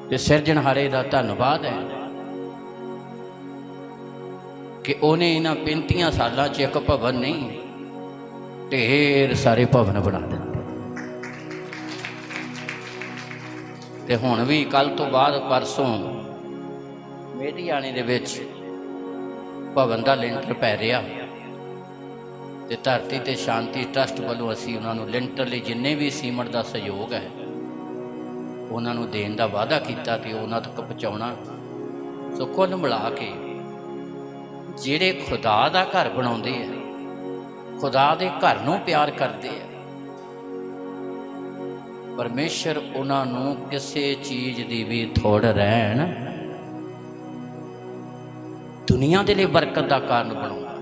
ਤੇ ਸਿਰਜਣਹਾਰੇ ਦਾ ਧੰਨਵਾਦ ਹੈ ਕਿ ਉਹਨੇ ਇਹਨਾਂ 35 ਸਾਲਾਂ 'ਚ ਇੱਕ ਭਵਨ ਨਹੀਂ, ਢੇਰ ਸਾਰੇ ਭਵਨ ਬਣਾ ਦਿੱਤੇ। ਤੇ ਹੁਣ ਵੀ ਕੱਲ ਤੋਂ ਬਾਅਦ ਪਰਸੋਂ ਮੇਧਿਆਣੇ ਦੇ ਵਿੱਚ ਭਵਨ ਦਾ ਲੈਂਟਰ ਪੈ ਰਿਹਾ ਤੇ ਧਰਤੀ ਤੇ ਸ਼ਾਂਤੀ ਟਰਸਟ ਵੱਲੋਂ ਅਸੀਂ ਉਹਨਾਂ ਨੂੰ ਲੈਂਟਰ ਲਈ ਜਿੰਨੇ ਵੀ ਸੀਮੈਂਟ ਦਾ ਸਹਿਯੋਗ ਹੈ ਉਹਨਾਂ ਨੂੰ ਦੇਣ ਦਾ ਵਾਅਦਾ ਕੀਤਾ ਤੇ ਉਹਨਾਂ ਤੱਕ ਪਹੁੰਚਾਉਣਾ। ਸੋ ਕੁੱਲ ਮਿਲਾ ਕੇ ਜਿਹੜੇ ਖੁਦਾ ਦਾ ਘਰ ਬਣਾਉਂਦੇ ਆ, ਖੁਦਾ ਦੇ ਘਰ ਨੂੰ ਪਿਆਰ ਕਰਦੇ ਆ, ਪਰਮੇਸ਼ਰ ਉਹਨਾਂ ਨੂੰ ਕਿਸੇ ਚੀਜ਼ ਦੀ ਵੀ ਥੋੜ ਰਹਿਣ ਦੁਨੀਆ ਦੇ ਲਈ ਬਰਕਤ ਦਾ ਕਾਰਨ ਬਣਾਉਂਦਾ।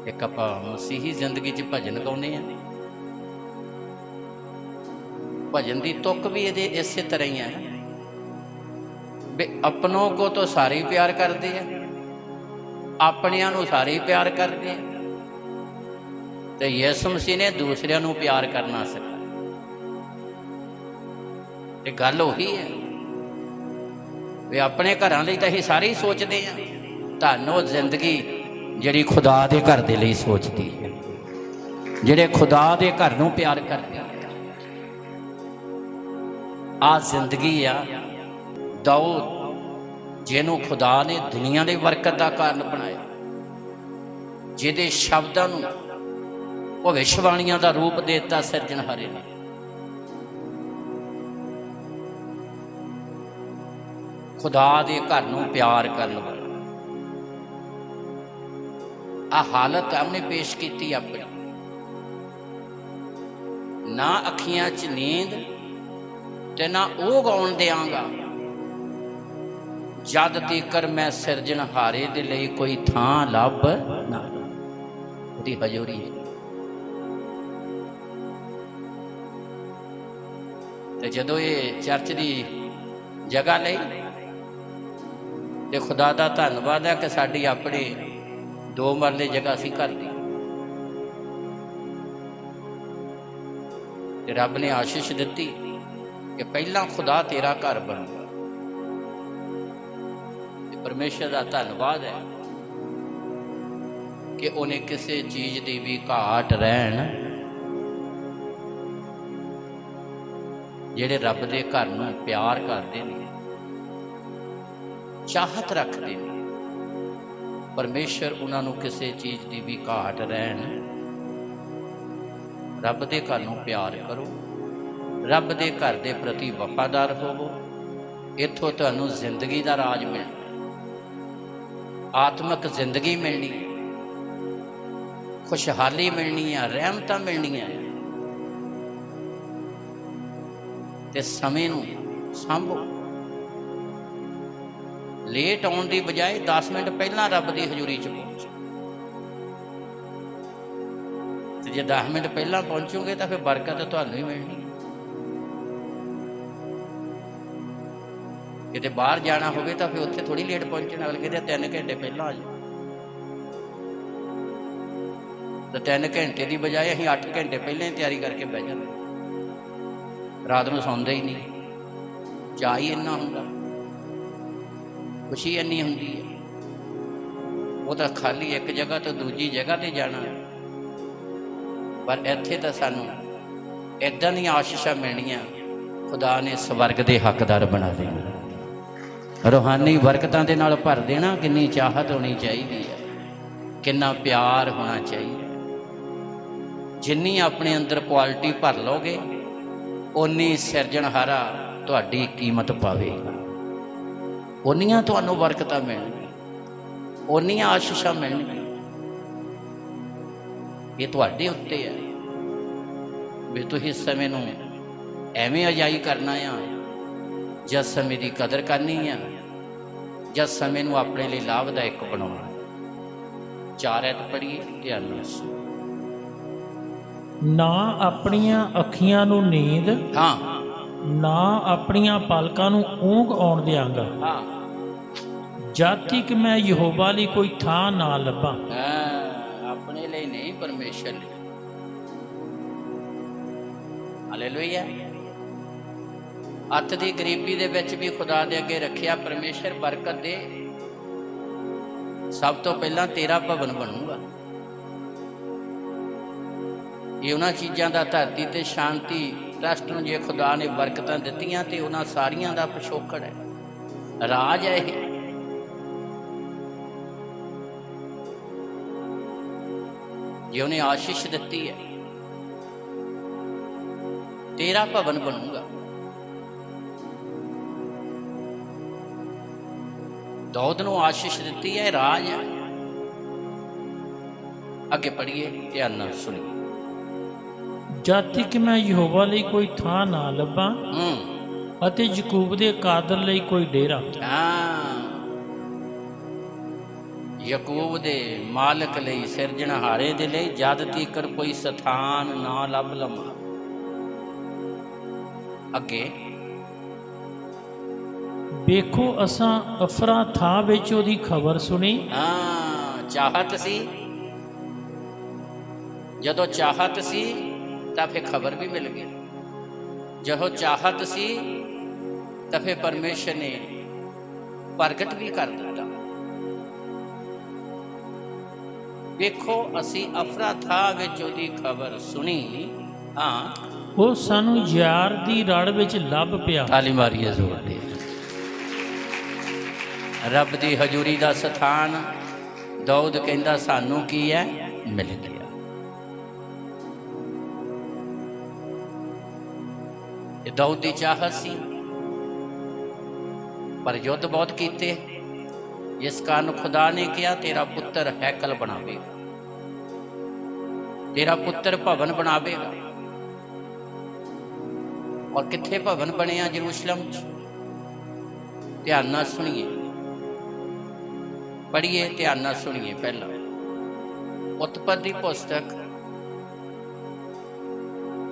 ਇੱਕ ਆਪਾਂ ਮਸੀਹੀ ਜ਼ਿੰਦਗੀ 'ਚ ਭਜਨ ਗਾਉਂਦੇ ਆ, ਭਜਨ ਦੀ ਤੁਕ ਵੀ ਇਹਦੇ ਇਸੇ ਤਰ੍ਹਾਂ ਹੀ ਹੈ ਵੀ ਆਪਣੋਂ ਕੋ ਤਾਂ ਸਾਰੇ ਹੀ ਪਿਆਰ ਕਰਦੇ ਆ, ਆਪਣਿਆਂ ਨੂੰ ਸਾਰੇ ਹੀ ਪਿਆਰ ਕਰਦੇ ਆ, ਤੇ ਯਿਸੂ ਮਸੀਹ ਨੇ ਦੂਸਰਿਆਂ ਨੂੰ ਪਿਆਰ ਕਰਨਾ ਸਿਖਾਇਆ। ਇਹ ਗੱਲ ਉਹੀ ਹੈ ਵੀ ਆਪਣੇ ਘਰਾਂ ਲਈ ਤਾਂ ਅਸੀਂ ਸਾਰੇ ਹੀ ਸੋਚਦੇ ਆ, ਧੰਨ ਉਹ ਜ਼ਿੰਦਗੀ ਜਿਹੜੀ ਖੁਦਾ ਦੇ ਘਰ ਦੇ ਲਈ ਸੋਚਦੀ ਹੈ, ਜਿਹੜੇ ਖੁਦਾ ਦੇ ਘਰ ਨੂੰ ਪਿਆਰ ਕਰਦੇ ਆ। ਆਹ ਜ਼ਿੰਦਗੀ ਆ ਦਾਊਦ, ਜਿਹਨੂੰ ਖੁਦਾ ਨੇ ਦੁਨੀਆ ਦੀ ਬਰਕਤ ਦਾ ਕਾਰਨ ਬਣਾਇਆ, ਜਿਹਦੇ ਸ਼ਬਦਾਂ ਨੂੰ ਭਵਿੱਖਬਾਣੀਆਂ ਦਾ ਰੂਪ ਦੇ ਦਿੱਤਾ ਸਿਰਜਣਹਾਰੇ ਨੇ। ਖੁਦਾ ਦੇ ਘਰ ਨੂੰ ਪਿਆਰ ਕਰਨ ਵਾਲਾ ਆ ਹਾਲਤ हमने ਪੇਸ਼ ਕੀਤੀ ਆਪਣੀ। ਨਾ ਅੱਖੀਆਂ 'ਚ ਨੀਂਦ ਤੇ ਨਾ ਉਹ ਗਾਉਣ ਦਿਆਂਗਾ ਜਦ ਤੀਕਰ ਮੈਂ ਸਿਰਜਣਹਾਰੇ ਦੇ ਲਈ ਕੋਈ ਥਾਂ ਲੱਭ ਨਾ। ਉਹਦੀ ਹਜ਼ੂਰੀ ਹੈ। ਤੇ ਜਦੋਂ ਇਹ ਚਰਚ ਦੀ ਜਗ੍ਹਾ ਲਈ ਤੇ ਖੁਦਾ ਦਾ ਧੰਨਵਾਦ ਹੈ ਕਿ ਸਾਡੀ ਆਪਣੀ 2 ਮਰਲੇ ਜਗ੍ਹਾ ਸੀ ਘਰ ਦੀ, ਤੇ ਰੱਬ ਨੇ ਆਸ਼ੀਸ਼ ਦਿੱਤੀ ਕਿ ਪਹਿਲਾਂ ਖੁਦਾ ਤੇਰਾ ਘਰ ਬਣੂਗਾ। ਤੇ ਪਰਮੇਸ਼ਰ ਦਾ ਧੰਨਵਾਦ ਹੈ ਕਿ ਉਹਨੇ ਕਿਸੇ ਚੀਜ਼ ਦੀ ਵੀ ਘਾਟ ਰਹਿਣ ਜਿਹੜੇ ਰੱਬ ਦੇ ਘਰ ਨੂੰ ਪਿਆਰ ਕਰਦੇ ਨੇ, ਚਾਹਤ ਰੱਖਦੇ ਨੇ, ਪਰਮੇਸ਼ਰ ਉਹਨਾਂ ਨੂੰ ਕਿਸੇ ਚੀਜ਼ ਦੀ ਵੀ ਘਾਟ ਰਹਿਣ। ਰੱਬ ਦੇ ਘਰ ਨੂੰ ਪਿਆਰ ਕਰੋ, ਰੱਬ ਦੇ ਘਰ ਦੇ ਪ੍ਰਤੀ ਵਫਾਦਾਰ ਹੋਵੋ। ਇੱਥੋਂ ਤੁਹਾਨੂੰ ਜ਼ਿੰਦਗੀ ਦਾ ਰਾਜ ਮਿਲਣਾ, ਆਤਮਿਕ ਜ਼ਿੰਦਗੀ ਮਿਲਣੀ, ਖੁਸ਼ਹਾਲੀ ਮਿਲਣੀ ਹੈ, ਰਹਿਮਤਾਂ ਮਿਲਣੀਆਂ। ਤੇ ਸਮੇਂ ਨੂੰ ਸਾਂਭੋ। ਲੇਟ ਆਉਣ ਦੀ ਬਜਾਏ 10 ਮਿੰਟ ਪਹਿਲਾਂ ਰੱਬ ਦੀ ਹਜ਼ੂਰੀ 'ਚ ਪਹੁੰਚੋ। ਤੇ ਜੇ 10 ਮਿੰਟ ਪਹਿਲਾਂ ਪਹੁੰਚੋਗੇ ਤਾਂ ਫਿਰ ਬਰਕਤ ਤੁਹਾਨੂੰ ਹੀ ਮਿਲਣੀ। ਕਿਤੇ ਬਾਹਰ ਜਾਣਾ ਹੋਵੇ ਤਾਂ ਫਿਰ ਉੱਥੇ ਥੋੜੀ ਲੇਟ ਪਹੁੰਚਣਾ, ਅਗਲੇ ਕਹਿੰਦੇ 3 ਘੰਟੇ ਪਹਿਲਾਂ ਆ ਜਾਓ। ਤਾਂ 3 ਘੰਟੇ ਦੀ ਬਜਾਏ ਅਸੀਂ 8 ਘੰਟੇ ਪਹਿਲਾਂ ਹੀ ਤਿਆਰੀ ਕਰਕੇ ਬਹਿ ਜਾਂਦੇ। ਰਾਤ ਨੂੰ ਸੌਂਦੇ ਹੀ ਨਹੀਂ, ਚਾਅ ਹੀ ਇੰਨਾ ਹੁੰਦਾ, ਖੁਸ਼ੀ ਇੰਨੀ ਹੁੰਦੀ ਹੈ। ਉਹ ਤਾਂ ਖਾਲੀ ਇੱਕ ਜਗ੍ਹਾ ਤੋਂ ਦੂਜੀ ਜਗ੍ਹਾ ਤੇ ਜਾਣਾ, ਪਰ ਇੱਥੇ ਤਾਂ ਸਾਨੂੰ ਇੱਦਾਂ ਦੀਆਂ ਆਸ਼ੀਸ਼ਾਂ ਮਿਲਣੀਆਂ। ਖੁਦਾ ਨੇ ਸਵਰਗ ਦੇ ਹੱਕਦਾਰ ਬਣਾ ਦੇਣਾ, ਰੂਹਾਨੀ ਬਰਕਤਾਂ ਦੇ ਨਾਲ ਭਰ ਦੇਣਾ। ਕਿੰਨੀ ਚਾਹਤ ਹੋਣੀ ਚਾਹੀਦੀ ਹੈ, ਕਿੰਨਾ ਪਿਆਰ ਹੋਣਾ ਚਾਹੀਦਾ। ਜਿੰਨੀ ਆਪਣੇ ਅੰਦਰ ਕੁਆਲਿਟੀ ਭਰ ਲਓਗੇ, ਓਨੀ ਸਿਰਜਣਹਾਰਾ ਤੁਹਾਡੀ ਕੀਮਤ ਪਾਵੇਗਾ, ਓਨੀਆਂ ਤੁਹਾਨੂੰ ਬਰਕਤਾਂ ਮਿਲਣਗੀਆਂ, ਓਨੀਆਂ ਆਸ਼ੀਸ਼ਾਂ ਮਿਲਣਗੀਆਂ। ਇਹ ਤੁਹਾਡੇ ਉੱਤੇ ਹੈ ਵੀ ਤੁਸੀਂ ਸਮੇਂ ਨੂੰ ਐਵੇਂ ਅਜਾਈ ਕਰਨਾ ਆ, ਜਦ ਸਮੇਂ ਦੀ ਕਦਰ ਕਰਨੀ ਆ, ਜਦ ਸਮੇਂ ਨੂੰ ਆਪਣੇ ਲਈ ਲਾਭਦਾਇਕ ਬਣਾਉਣਾ। 4 ਐਤ ਪੜ੍ਹੀਏ ਧਿਆਨ ਨਾਲ। ਨਾ ਆਪਣੀਆਂ ਅੱਖੀਆਂ ਨੂੰ ਨੀਂਦ, ਹਾਂ, ਨਾ ਆਪਣੀਆਂ ਪਲਕਾਂ ਨੂੰ ਊਂਘ ਆਉਣ ਦਿਆਂਗਾ, ਹਾਂ, ਜਦ ਤੱਕ ਮੈਂ ਯਹੋਵਾ ਲਈ ਕੋਈ ਥਾਂ ਨਾ ਲੱਭਾਂ। ਆਪਣੇ ਲਈ ਨਹੀਂ, ਪਰਮੇਸ਼ਰ ਲਈ। ਹਾਲੇਲੂਇਆ। ਅੱਤ ਦੀ ਗਰੀਬੀ ਦੇ ਵਿੱਚ ਵੀ ਖੁਦਾ ਦੇ ਅੱਗੇ ਰੱਖਿਆ, ਪਰਮੇਸ਼ਰ ਬਰਕਤ ਦੇ। ਸਭ ਤੋਂ ਪਹਿਲਾਂ ਤੇਰਾ ਭਵਨ ਬਣੂਗਾ। ਇਹ ਉਹਨਾਂ ਚੀਜ਼ਾਂ ਦਾ ਧਰਤੀ ਤੇ ਸ਼ਾਂਤੀ ਟਰਸਟ ਨੂੰ ਜੇ ਖੁਦਾ ਨੇ ਬਰਕਤਾਂ ਦਿੱਤੀਆਂ ਤੇ ਉਹਨਾਂ ਸਾਰੀਆਂ ਦਾ ਪਿਛੋਕੜ ਹੈ, ਰਾਜ ਹੈ ਇਹ। ਜੇ ਉਹਨੇ ਆਸ਼ੀਸ਼ ਦਿੱਤੀ ਹੈ, ਤੇਰਾ ਭਵਨ ਬਣੂਗਾ। ਦਾਊਦ ਨੂੰ ਆਸ਼ੀਸ਼ ਦਿੱਤੀ ਹੈ, ਰਾਜ ਹੈ। ਅੱਗੇ ਪੜ੍ਹੀਏ, ਧਿਆਨ ਨਾਲ ਸੁਣੀਏ। ਜਦ ਤੱਕ ਮੈਂ ਯਹੋਵਾ ਲਈ ਕੋਈ ਥਾਂ ਨਾ ਲੱਭਾਂ, ਅਤੇ ਯਕੂਬ ਦੇ ਕਾਦਰ ਲਈ ਕੋਈ ਡੇਰਾ। ਹਾਂ, ਯਕੂਬ ਦੇ ਮਾਲਕ ਲਈ, ਸਿਰਜਣਹਾਰੇ ਦੇ ਲਈ ਜਦ ਤੀਕਰ ਕੋਈ ਸਥਾਨ ਨਾ ਲੱਭ ਲਵਾਂ। ਅੱਗੇ ਵੇਖੋ ਅਸਾਂ ਅਫਰਾ ਥਾਂ ਵਿੱਚ ਉਹਦੀ ਖਬਰ ਸੁਣੀ। ਹਾਂ, ਚਾਹਤ ਸੀ। ਜਦੋਂ ਚਾਹਤ ਸੀ ਤਾਂ ਫਿਰ ਖਬਰ ਵੀ ਮਿਲ ਗਈ। ਜਦੋਂ ਚਾਹਤ ਸੀ ਤਾਂ ਫਿਰ ਪਰਮੇਸ਼ਰ ਨੇ ਪ੍ਰਗਟ ਵੀ ਕਰ ਦਿੱਤਾ। ਵੇਖੋ ਅਸੀਂ ਅਫਰਾ ਥਾਂ ਵਿੱਚ ਉਹਦੀ ਖਬਰ ਸੁਣੀ। ਹਾਂ, ਉਹ ਸਾਨੂੰ ਯਾਰ ਦੀ ਰੜ ਵਿੱਚ ਲੱਭ ਪਿਆ। ਤਾਲੀ ਮਾਰੀਏ ਜ਼ੋਰ ਦੀ। ਰੱਬ ਦੀ ਹਜ਼ੂਰੀ ਦਾ ਸਥਾਨ ਦਾਊਦ ਕਹਿੰਦਾ ਸਾਨੂੰ ਕੀ ਹੈ, ਮਿਲ ਗਿਆ। ਇਹ ਦਾਊਦ ਦੀ ਚਾਹਤ ਸੀ, ਪਰ ਯੁੱਧ ਬਹੁਤ ਕੀਤੇ। ਇਸ ਕਾਰਨ ਖੁਦਾ ਨੇ ਕਿਹਾ ਤੇਰਾ ਪੁੱਤਰ ਹੈਕਲ ਬਣਾਵੇਗਾ, ਤੇਰਾ ਪੁੱਤਰ ਭਵਨ ਬਣਾਵੇਗਾ। ਔਰ ਕਿੱਥੇ ਭਵਨ ਬਣਿਆ? ਯਰੂਸ਼ਲਮ 'ਚ। ਧਿਆਨ ਨਾਲ ਸੁਣੀਏ, ਪੜ੍ਹੀਏ, ਧਿਆਨ ਨਾਲ ਸੁਣੀਏ। ਪਹਿਲਾਂ ਉਤਪਤੀ ਪੁਸਤਕ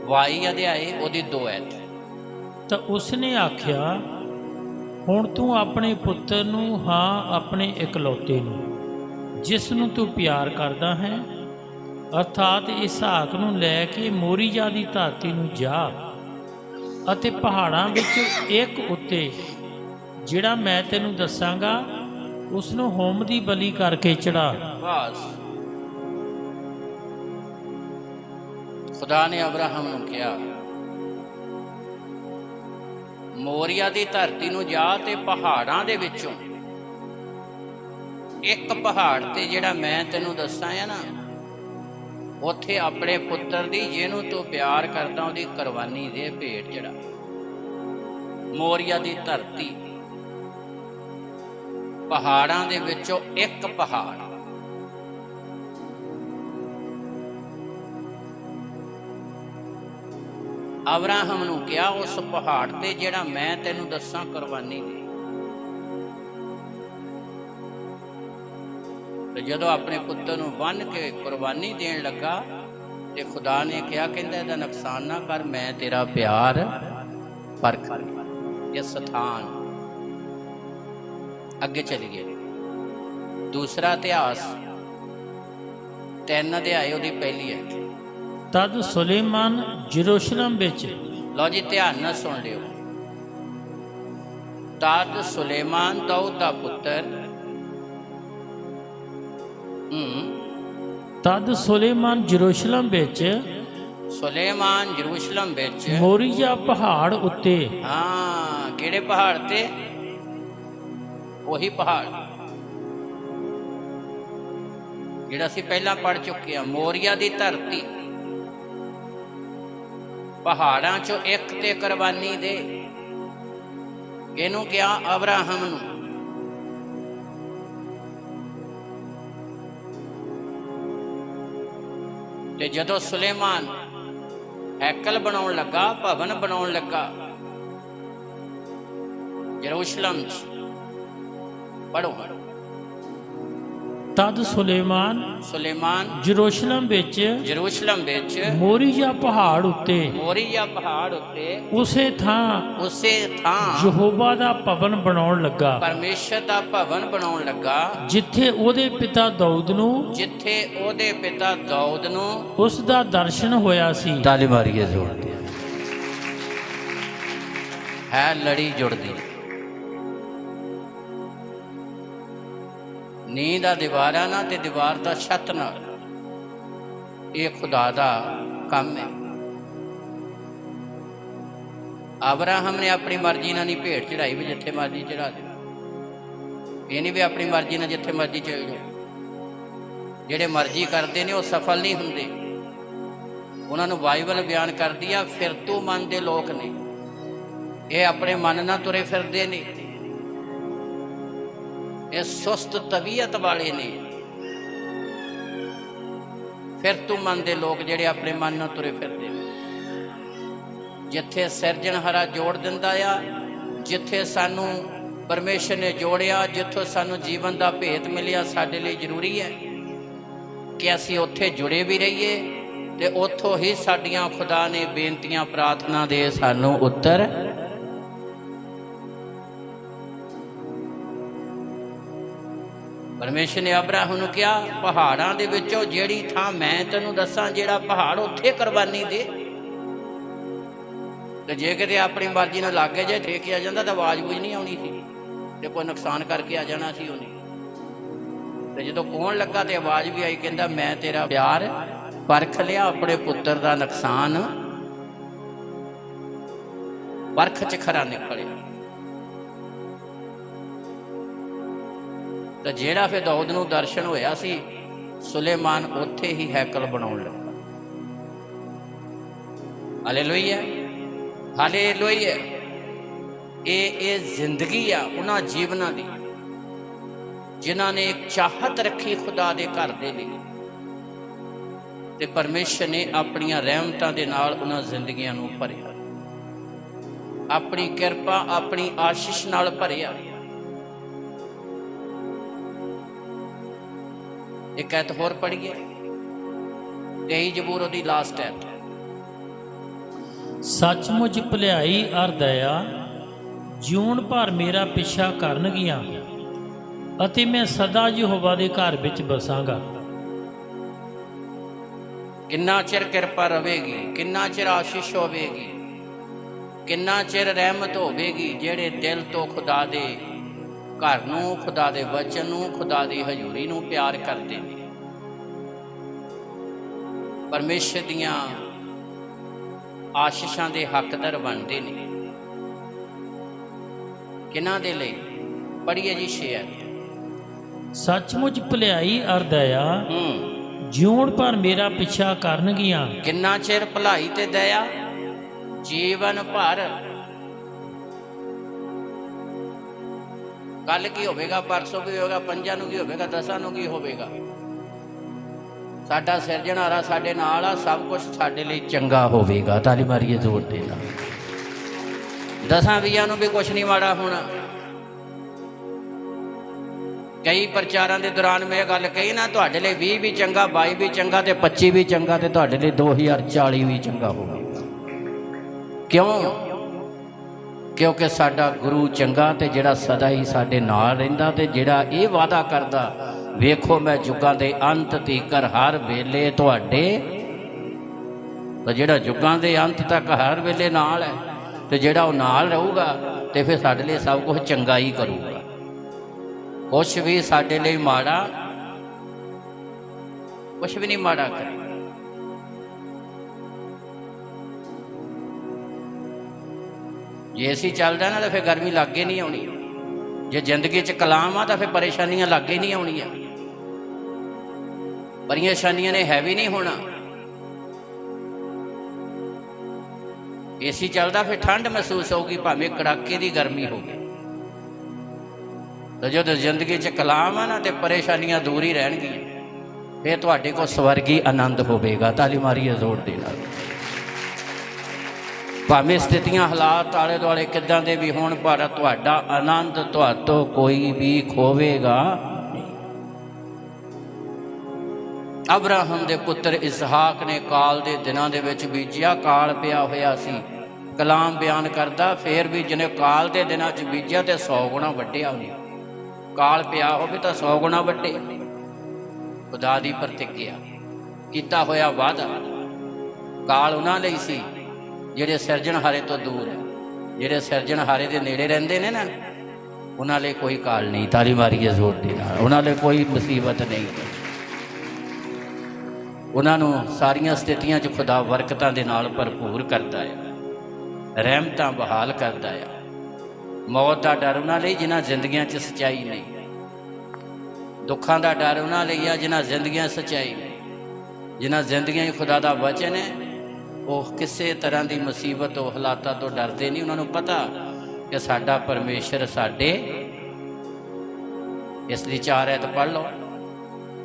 22 ਅਧਿਆਏ ਉਹਦੀ 2 ਐਤ। ਤਾਂ ਉਸਨੇ ਆਖਿਆ, ਹੁਣ ਤੂੰ ਆਪਣੇ ਪੁੱਤਰ ਨੂੰ, ਹਾਂ ਆਪਣੇ ਇਕਲੌਤੇ ਨੂੰ, ਜਿਸ ਨੂੰ ਤੂੰ ਪਿਆਰ ਕਰਦਾ ਹੈ, ਅਰਥਾਤ ਇਸਹਾਕ ਨੂੰ ਲੈ ਕੇ ਮੋਰੀਆ ਦੀ ਧਰਤੀ ਨੂੰ ਜਾ ਅਤੇ ਪਹਾੜਾਂ ਵਿੱਚ ਇੱਕ ਉੱਤੇ, ਜਿਹੜਾ ਮੈਂ ਤੈਨੂੰ ਦੱਸਾਂਗਾ, ਉਸ ਨੂੰ ਹੋਮ ਦੀ ਬਲੀ ਕਰਕੇ ਚੜਾ। ਬਸ ਖੁਦਾ ਨੇ ਅਬਰਾਹਮ ਨੂੰ ਕਿਹਾ ਮੋਰੀਆ ਦੀ ਧਰਤੀ ਨੂੰ ਜਾ ਤੇ ਪਹਾੜਾਂ ਦੇ ਵਿੱਚੋਂ ਇੱਕ ਪਹਾੜ ਤੇ, ਜਿਹੜਾ ਮੈਂ ਤੈਨੂੰ ਦੱਸਾਂ ਆ ਨਾ, ਉੱਥੇ ਆਪਣੇ ਪੁੱਤਰ ਦੀ, ਜਿਹਨੂੰ ਤੂੰ ਪਿਆਰ ਕਰਦਾ, ਉਹਦੀ ਕੁਰਬਾਨੀ ਦੇ, ਭੇਟ ਚੜਾ। ਮੋਰੀਆ ਦੀ ਧਰਤੀ, ਪਹਾੜਾਂ ਦੇ ਵਿੱਚੋਂ ਇੱਕ ਪਹਾੜ। ਅਬਰਾਹਮ ਨੂੰ ਕਿਹਾ ਉਸ ਪਹਾੜ ਤੇ, ਜਿਹੜਾ ਮੈਂ ਤੈਨੂੰ ਦੱਸਾਂ, ਕੁਰਬਾਨੀ ਦੇ। ਤੇ ਜਦੋਂ ਆਪਣੇ ਪੁੱਤਰ ਨੂੰ ਬੰਨ੍ਹ ਕੇ ਕੁਰਬਾਨੀ ਦੇਣ ਲੱਗਾ ਤੇ ਖੁਦਾ ਨੇ ਕਿਹਾ, ਕਹਿੰਦਾ ਇਹਦਾ ਨੁਕਸਾਨ ਨਾ ਕਰ, ਮੈਂ ਤੇਰਾ ਪਿਆਰ ਪਰਖ ਇਹ ਸਥਾਨ। ਅੱਗੇ ਚਲੀਏ, ਦੂਸਰਾ ਇਤਿਹਾਸ 3 ਅਧਿਆਏ ਉਹਦੀ ਪਹਿਲੀ ਹੈ। ਤਦ ਸੁਲੇਮਾਨ ਯਰੂਸ਼ਲਮ ਵਿੱਚ, ਲਓ ਜੀ ਧਿਆਨ ਨਾਲ ਸੁਣ ਲਿਓ। ਤਦ ਸੁਲੇਮਾਨ ਦਾਊਦ ਦਾ ਪੁੱਤਰ, ਤਦ ਸੁਲੇਮਾਨ ਯਰੂਸ਼ਲਮ ਵਿੱਚ, ਸੁਲੇਮਾਨ ਯਰੂਸ਼ਲਮ ਵਿੱਚ ਮੋਰੀਆ ਪਹਾੜ ਉੱਤੇ। ਹਾਂ, ਕਿਹੜੇ ਪਹਾੜ ਤੇ? ਉਹੀ ਪਹਾੜ ਜਿਹੜਾ ਅਸੀਂ ਪਹਿਲਾਂ ਪੜ੍ਹ ਚੁੱਕੇ ਹਾਂ। ਮੋਰੀਆ ਦੀ ਧਰਤੀ, ਪਹਾੜਾਂ ਚੋਂ ਇੱਕ ਤੇ ਕੁਰਬਾਨੀ ਦੇ। ਇਹਨੂੰ ਕਿਹਾ ਅਬਰਾਹਮ ਨੂੰ। ਤੇ ਜਦੋਂ ਸੁਲੇਮਾਨ ਹੈਕਲ ਬਣਾਉਣ ਲੱਗਾ, ਭਵਨ ਬਣਾਉਣ ਲੱਗਾ ਯਰੂਸ਼ਲਮ 'ਚ, ਪੜੋ। ਤਦ ਸੁਲੇਮਾਨ ਯਰੂਸ਼ਲਮ ਵਿੱਚ, ਮੋਰੀਆ ਪਹਾੜ ਉੱਤੇ, ਉਸੇ ਥਾਂ ਯਹੋਵਾ ਦਾ ਭਵਨ ਬਣਾਉਣ ਲੱਗਾ, ਪਰਮੇਸ਼ਰ ਦਾ ਭਵਨ ਬਣਾਉਣ ਲੱਗਾ, ਜਿੱਥੇ ਉਹਦੇ ਪਿਤਾ ਦਾਊਦ ਨੂੰ ਉਸ ਦਾ ਦਰਸ਼ਨ ਹੋਇਆ ਸੀ। ਤਾਲੀ ਮਾਰੀਏ ਜ਼ੋਰ ਦੀ। ਹੈ ਲੜੀ ਜੁੜਦੀ। ਨੀਂਹ ਦਾ ਦੀਵਾਰਾਂ ਨਾਲ ਤੇ ਦੀਵਾਰ ਦਾ ਛੱਤ ਨਾਲ, ਇਹ ਖੁਦਾ ਦਾ ਕੰਮ ਹੈ। ਅਬਰਾਹਮ ਨੇ ਆਪਣੀ ਮਰਜ਼ੀ ਨਾਲ ਨਹੀਂ ਭੇਟ ਚੜਾਈ ਵੀ ਜਿੱਥੇ ਮਰਜ਼ੀ ਚੜਾ ਦੇ। ਇਹ ਨਹੀਂ ਵੀ ਆਪਣੀ ਮਰਜ਼ੀ ਨਾਲ ਜਿੱਥੇ ਮਰਜ਼ੀ ਚਲ ਜਾਓ। ਜਿਹੜੇ ਮਰਜ਼ੀ ਕਰਦੇ ਨੇ ਉਹ ਸਫਲ ਨਹੀਂ ਹੁੰਦੇ। ਉਹਨਾਂ ਨੂੰ ਬਾਈਬਲ ਬਿਆਨ ਕਰਦੀ ਆ ਫਿਰਤੂ ਮਨ ਦੇ ਲੋਕ ਨੇ। ਇਹ ਆਪਣੇ ਮਨ ਨਾਲ ਤੁਰੇ ਫਿਰਦੇ ਨੇ, ਇਹ ਸੁਸਤ ਤਬੀਅਤ ਵਾਲੇ ਨੇ। ਫਿਰਤੂ ਮਨ ਦੇ ਲੋਕ ਜਿਹੜੇ ਆਪਣੇ ਮਨ ਨਾਲ ਤੁਰੇ ਫਿਰਦੇ ਨੇ। ਜਿੱਥੇ ਸਿਰਜਣਹਾਰਾ ਜੋੜ ਦਿੰਦਾ ਆ, ਜਿੱਥੇ ਸਾਨੂੰ ਪਰਮੇਸ਼ਰ ਨੇ ਜੋੜਿਆ, ਜਿੱਥੋਂ ਸਾਨੂੰ ਜੀਵਨ ਦਾ ਭੇਤ ਮਿਲਿਆ, ਸਾਡੇ ਲਈ ਜ਼ਰੂਰੀ ਹੈ ਕਿ ਅਸੀਂ ਉੱਥੇ ਜੁੜੇ ਵੀ ਰਹੀਏ ਤੇ ਉੱਥੋਂ ਹੀ ਸਾਡੀਆਂ ਖੁਦਾ ਨੇ ਬੇਨਤੀਆਂ ਪ੍ਰਾਰਥਨਾ ਦੇ ਸਾਨੂੰ ਉੱਤਰ ਪਰਮੇਸ਼ਰ ਨੇ ਅਬਰਾਹਮ ਨੂੰ ਕਿਹਾ, ਪਹਾੜਾਂ ਦੇ ਵਿੱਚੋਂ ਜਿਹੜੀ ਥਾਂ ਮੈਂ ਤੈਨੂੰ ਦੱਸਾਂ, ਜਿਹੜਾ ਪਹਾੜ, ਉੱਥੇ ਕੁਰਬਾਨੀ ਦੇ। ਤੇ ਜੇ ਕਿਤੇ ਆਪਣੀ ਮਰਜ਼ੀ ਨਾਲ ਲਾਗੇ ਜੇ ਦੇ ਕੇ ਆ ਜਾਂਦਾ ਤਾਂ ਆਵਾਜ਼ ਬੂਝ ਨਹੀਂ ਆਉਣੀ ਸੀ ਤੇ ਕੋਈ ਨੁਕਸਾਨ ਕਰਕੇ ਆ ਜਾਣਾ ਸੀ ਉਹਨੇ। ਤੇ ਜਦੋਂ ਕੌਣ ਲੱਗਾ ਤੇ ਆਵਾਜ਼ ਵੀ ਆਈ, ਕਹਿੰਦਾ ਮੈਂ ਤੇਰਾ ਪਿਆਰ ਪਰਖ ਲਿਆ, ਆਪਣੇ ਪੁੱਤਰ ਦਾ ਨੁਕਸਾਨ ਪਰਖ 'ਚ ਖਰਾ ਨਿਕਲਿਆ। ਤਾਂ ਜਿਹੜਾ ਫਿਰ ਦਾਊਦ ਨੂੰ ਦਰਸ਼ਨ ਹੋਇਆ ਸੀ, ਸੁਲੇਮਾਨ ਉੱਥੇ ਹੀ ਹੈਕਲ ਬਣਾਉਣ ਲੱਗਾ। Hallelujah, hallelujah. ਇਹ ਜ਼ਿੰਦਗੀ ਆ ਉਹਨਾਂ ਜੀਵਨਾਂ ਦੀ ਜਿਨ੍ਹਾਂ ਨੇ ਇੱਕ ਚਾਹਤ ਰੱਖੀ ਖੁਦਾ ਦੇ ਘਰ ਦੇ ਲਈ, ਤੇ ਪਰਮੇਸ਼ਰ ਨੇ ਆਪਣੀਆਂ ਰਹਿਮਤਾਂ ਦੇ ਨਾਲ ਉਹਨਾਂ ਜ਼ਿੰਦਗੀਆਂ ਨੂੰ ਭਰਿਆ, ਆਪਣੀ ਕਿਰਪਾ, ਆਪਣੀ ਆਸ਼ੀਸ਼ ਨਾਲ ਭਰਿਆ। ਇੱਕ ਐਤ ਹੋਰ ਪੜ੍ਹੀਏ, 23 ਜ਼ਬੂਰ ਉਹਦੀ ਲਾਸਟ ਐਤ। ਸੱਚਮੁੱਚ ਭਲਾਈ ਅਰ ਦਇਆ ਜਿਉਣ ਭਰ ਮੇਰਾ ਪਿੱਛਾ ਕਰਨਗੀਆਂ, ਅਤੇ ਮੈਂ ਸਦਾ ਯਹੋਵਾ ਦੇ ਘਰ ਵਿੱਚ ਬਸਾਂਗਾ। ਕਿੰਨਾ ਚਿਰ ਕਿਰਪਾ ਰਵੇਗੀ, ਕਿੰਨਾ ਚਿਰ ਆਸ਼ੀਸ਼ ਹੋਵੇਗੀ, ਕਿੰਨਾ ਚਿਰ ਰਹਿਮਤ ਹੋਵੇਗੀ ਜਿਹੜੇ ਦਿਲ ਤੋਂ ਖੁਦਾ ਦੇ ਘਰ ਨੂੰ, ਖੁਦਾ ਦੇ ਵਚਨ ਨੂੰ, ਖੁਦਾ ਦੀ ਹਜ਼ੂਰੀ ਨੂੰ ਪਿਆਰ ਕਰਦੇ ਨੇ, ਪਰਮੇਸ਼ਰ ਦੀਆਂ ਆਸ਼ੀਸ਼ਾਂ ਦੇ ਹੱਕਦਾਰ ਬਣਦੇ ਨੇ। ਕਿਹਨਾਂ ਦੇ ਲਈ? ਪੜ੍ਹੀਏ ਜੀ 6 ਐਤ। ਸੱਚਮੁੱਚ ਭਲਾਈ ਅਰ ਦਇਆ ਜਿਉਣ ਭਰ ਮੇਰਾ ਪਿੱਛਾ ਕਰਨਗੀਆਂ। ਕਿੰਨਾ ਚਿਰ ਭਲਾਈ ਤੇ ਦਇਆ? ਜੀਵਨ ਭਰ। ਕੱਲ ਕੀ ਹੋਵੇਗਾ, ਪਰਸੋਂ ਕੀ ਹੋਵੇਗਾ, ਪੰਜਾਂ ਨੂੰ ਕੀ ਹੋਵੇਗਾ, ਦਸਾਂ ਨੂੰ ਕੀ ਹੋਵੇਗਾ? ਸਾਡਾ ਸਿਰਜਣਹਾਰਾ ਸਾਡੇ ਨਾਲ ਆ, ਸਭ ਕੁਝ ਸਾਡੇ ਲਈ ਚੰਗਾ ਹੋਵੇਗਾ। ਤਾਲੀ ਮਾਰੀਏ ਜ਼ੋਰ ਦੇ ਨਾਲ। 10-20 ਨੂੰ ਵੀ ਕੁਛ ਨਹੀਂ ਮਾੜਾ ਹੋਣਾ। ਕਈ ਪ੍ਰਚਾਰਾਂ ਦੇ ਦੌਰਾਨ ਮੈਂ ਇਹ ਗੱਲ ਕਹੀ ਨਾ, ਤੁਹਾਡੇ ਲਈ 20 ਵੀ ਚੰਗਾ, 22 ਵੀ ਚੰਗਾ ਤੇ 25 ਵੀ ਚੰਗਾ, ਤੇ ਤੁਹਾਡੇ ਲਈ 2040 ਵੀ ਚੰਗਾ ਹੋਵੇਗਾ। ਕਿਉਂ? ਕਿਉਂਕਿ ਸਾਡਾ ਗੁਰੂ ਚੰਗਾ ਤੇ ਜਿਹੜਾ ਸਦਾ ਹੀ ਸਾਡੇ ਨਾਲ ਰਹਿੰਦਾ, ਤੇ ਜਿਹੜਾ ਇਹ ਵਾਅਦਾ ਕਰਦਾ, ਵੇਖੋ ਮੈਂ ਯੁੱਗਾਂ ਦੇ ਅੰਤ ਤੀਕਰ ਹਰ ਵੇਲੇ ਤੁਹਾਡੇ, ਤਾਂ ਜਿਹੜਾ ਯੁੱਗਾਂ ਦੇ ਅੰਤ ਤੱਕ ਹਰ ਵੇਲੇ ਨਾਲ ਹੈ, ਤੇ ਜਿਹੜਾ ਉਹ ਨਾਲ ਰਹੂਗਾ ਤੇ ਫਿਰ ਸਾਡੇ ਲਈ ਸਭ ਕੁਝ ਚੰਗਾ ਹੀ ਕਰੂਗਾ। ਕੁਛ ਵੀ ਸਾਡੇ ਲਈ ਮਾੜਾ, ਕੁਛ ਵੀ ਨਹੀਂ ਮਾੜਾ ਕਰ। ਜੇ ਅਸੀਂ ਚੱਲਦਾ ਨਾ ਤਾਂ ਫਿਰ ਗਰਮੀ ਲਾਗੇ ਨਹੀਂ ਆਉਣੀ। ਜੇ ਜ਼ਿੰਦਗੀ 'ਚ ਕਲਾਮ ਆ ਤਾਂ ਫਿਰ ਪਰੇਸ਼ਾਨੀਆਂ ਲਾਗੇ ਨਹੀਂ ਆਉਣੀਆਂ। ਪਰੇਸ਼ਾਨੀਆਂ ਨੇ ਹੈਵੀ ਨਹੀਂ ਹੋਣਾ। ਏਸੀ ਚੱਲਦਾ ਫਿਰ ਠੰਡ ਮਹਿਸੂਸ ਹੋਊਗੀ, ਭਾਵੇਂ ਕੜਾਕੇ ਦੀ ਗਰਮੀ ਹੋਵੇ। ਤਾਂ ਜਦੋਂ ਜ਼ਿੰਦਗੀ 'ਚ ਕਲਾਮ ਆ ਨਾ ਤੇ ਪਰੇਸ਼ਾਨੀਆਂ ਦੂਰ ਹੀ ਰਹਿਣਗੀਆਂ। ਫਿਰ ਤੁਹਾਡੇ ਕੋਲ ਸਵਰਗੀ ਆਨੰਦ ਹੋਵੇਗਾ। ਤਾਲੀ ਮਾਰੀਏ ਜ਼ੋਰ ਦੇ ਨਾਲ। ਭਾਵੇਂ ਸਥਿਤੀਆਂ, ਹਾਲਾਤ ਆਲੇ ਦੁਆਲੇ ਕਿੱਦਾਂ ਦੇ ਵੀ ਹੋਣ, ਪਰ ਤੁਹਾਡਾ ਆਨੰਦ ਤੁਹਾਤੋਂ ਕੋਈ ਵੀ ਖੋਵੇਗਾ। ਅਬਰਾਹਮ ਦੇ ਪੁੱਤਰ ਇਸਹਾਕ ਨੇ ਕਾਲ ਦੇ ਦਿਨਾਂ ਦੇ ਵਿੱਚ ਬੀਜਿਆ। ਕਾਲ ਪਿਆ ਹੋਇਆ ਸੀ, ਕਲਾਮ ਬਿਆਨ ਕਰਦਾ, ਫੇਰ ਵੀ ਜਿਹਨੇ ਕਾਲ ਦੇ ਦਿਨਾਂ 'ਚ ਬੀਜਿਆ ਤੇ 100 ਗੁਣਾ ਵੱਢਿਆ ਉਹਨੇ। ਕਾਲ ਪਿਆ ਹੋਵੇ ਤਾਂ 100 ਗੁਣਾ ਵੱਢੇ। ਖੁਦਾ ਦੀ ਪ੍ਰਤਿੱਗਿਆ, ਕੀਤਾ ਹੋਇਆ ਵਾਅਦਾ। ਕਾਲ ਉਹਨਾਂ ਲਈ ਸੀ ਜਿਹੜੇ ਸਿਰਜਣਹਾਰੇ ਤੋਂ ਦੂਰ ਹੈ। ਜਿਹੜੇ ਸਿਰਜਣਹਾਰੇ ਦੇ ਨੇੜੇ ਰਹਿੰਦੇ ਨੇ ਨਾ, ਉਹਨਾਂ ਲਈ ਕੋਈ ਕਾਲ ਨਹੀਂ। ਤਾਲੀ ਮਾਰੀਏ ਜ਼ੋਰ ਦੇ ਨਾਲ। ਉਹਨਾਂ ਲਈ ਕੋਈ ਮੁਸੀਬਤ ਨਹੀਂ। ਉਹਨਾਂ ਨੂੰ ਸਾਰੀਆਂ ਸਥਿਤੀਆਂ 'ਚ ਖੁਦਾ ਬਰਕਤਾਂ ਦੇ ਨਾਲ ਭਰਪੂਰ ਕਰਦਾ ਹੈ, ਰਹਿਮਤਾਂ ਬਹਾਲ ਕਰਦਾ ਹੈ। ਮੌਤ ਦਾ ਡਰ ਉਹਨਾਂ ਲਈ ਜਿਨ੍ਹਾਂ ਜ਼ਿੰਦਗੀਆਂ 'ਚ ਸੱਚਾਈ ਨਹੀਂ। ਦੁੱਖਾਂ ਦਾ ਡਰ ਉਹਨਾਂ ਲਈ ਆ ਜਿਨ੍ਹਾਂ ਜ਼ਿੰਦਗੀਆਂ ਸੱਚਾਈ ਨਹੀਂ। ਜਿਨ੍ਹਾਂ ਜ਼ਿੰਦਗੀਆਂ 'ਚ ਖੁਦਾ ਦਾ ਵਚਨ ਹੈ, ਉਹ ਕਿਸੇ ਤਰ੍ਹਾਂ ਦੀ ਮੁਸੀਬਤ ਤੋਂ, ਹਾਲਾਤਾਂ ਤੋਂ ਡਰਦੇ ਨਹੀਂ। ਉਹਨਾਂ ਨੂੰ ਪਤਾ ਕਿ ਸਾਡਾ ਪਰਮੇਸ਼ਰ ਸਾਡੇ। ਇਸ ਦੀ 4 ਐਤ ਪੜ੍ਹ ਲਓ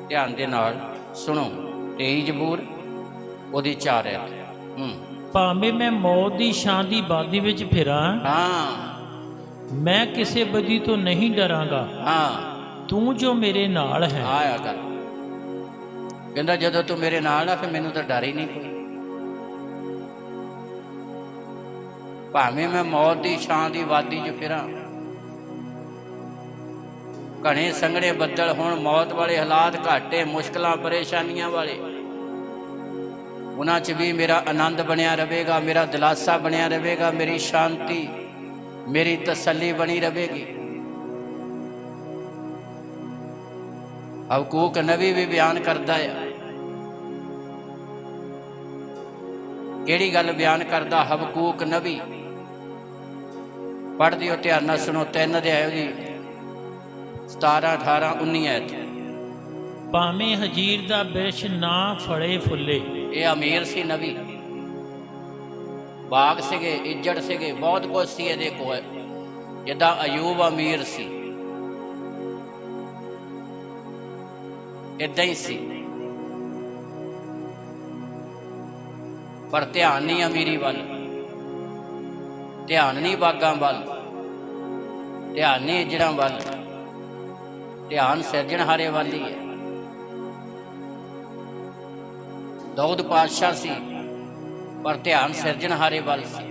ਧਿਆਨ ਦੇ ਨਾਲ, ਸੁਣੋ। 23 ਜ਼ਬੂਰ ਉਹਦੀ 4 ਐਤ। ਭਾਵੇਂ ਮੈਂ ਮੌਤ ਦੀ ਛਾਂ ਦੀ ਵਾਦੀ ਵਿੱਚ ਫਿਰਾਂ, ਹਾਂ, मैं किसी बदी तो नहीं डरांगा, हाँ तू जो मेरे नाल है। आया कर कहता ਜਦੋਂ ਤੂੰ ਮੇਰੇ ਨਾਲ ਆ ਫਿਰ ਮੈਨੂੰ ਤਾਂ ਡਰ ਹੀ ਨਹੀਂ ਕੋਈ। ਭਾਵੇਂ ਮੈਂ ਮੌਤ ਦੀ ਛਾਂ ਦੀ ਵਾਦੀ 'ਚ ਫਿਰਾਂ, ਘਣੇ ਸੰਘਣੇ ਬੱਦਲ ਹੋਣ, ਮੌਤ ਵਾਲੇ ਹਾਲਾਤ ਘਾਟੇ ਮੁਸ਼ਕਲਾਂ ਪਰੇਸ਼ਾਨੀਆਂ ਵਾਲੇ, ਉਹਨਾਂ 'ਚ ਵੀ ਮੇਰਾ ਆਨੰਦ ਬਣਿਆ ਰਹੇਗਾ, ਮੇਰਾ ਦਿਲਾਸਾ ਬਣਿਆ ਰਹੇਗਾ, ਮੇਰੀ ਸ਼ਾਂਤੀ ਮੇਰੀ ਤਸੱਲੀ ਬਣੀ ਰਹੇਗੀ। ਹਬਕੂਕ ਨਬੀ ਵੀ ਬਿਆਨ ਕਰਦਾ ਹੈ। ਕਿਹੜੀ ਗੱਲ ਬਿਆਨ ਕਰਦਾ ਹਬਕੂਕ ਨਬੀ? ਪੜ੍ਹ ਦਿਓ, ਧਿਆਨ ਨਾਲ ਸੁਣੋ। 3 ਅਧਿਆਇ ਦੀ 17, 18, 19 ਐਤ। ਭਾਵੇਂ ਹਜੀਰ ਦਾ ਬਿਰਛ ਨਾ ਫਲੇ ਫੁੱਲੇ। ਇਹ ਅਮੀਰ ਸੀ ਨਬੀ, ਬਾਗ ਸੀਗੇ, ਇੱਜੜ ਸੀਗੇ, ਬਹੁਤ ਕੁਛ ਸੀ ਇਹਦੇ ਕੋਲ, ਜਿੱਦਾਂ ਅਯੂਬ ਅਮੀਰ ਸੀ ਇੱਦਾਂ ਹੀ ਸੀ। ਪਰ ਧਿਆਨ ਨਹੀਂ ਅਮੀਰੀ ਵੱਲ, ਧਿਆਨ ਨਹੀਂ ਬਾਗਾਂ ਵੱਲ, ਧਿਆਨ ਨਹੀਂ ਇੱਜੜਾਂ ਵੱਲ, ਧਿਆਨ ਸਿਰਜਣਹਾਰੇ ਵੱਲ ਹੀ ਹੈ। ਦਾਊਦ ਪਾਤਸ਼ਾਹ ਸੀ ਪਰ ਧਿਆਨ ਸਿਰਜਣਹਾਰੇ ਵੱਲ ਸੀ।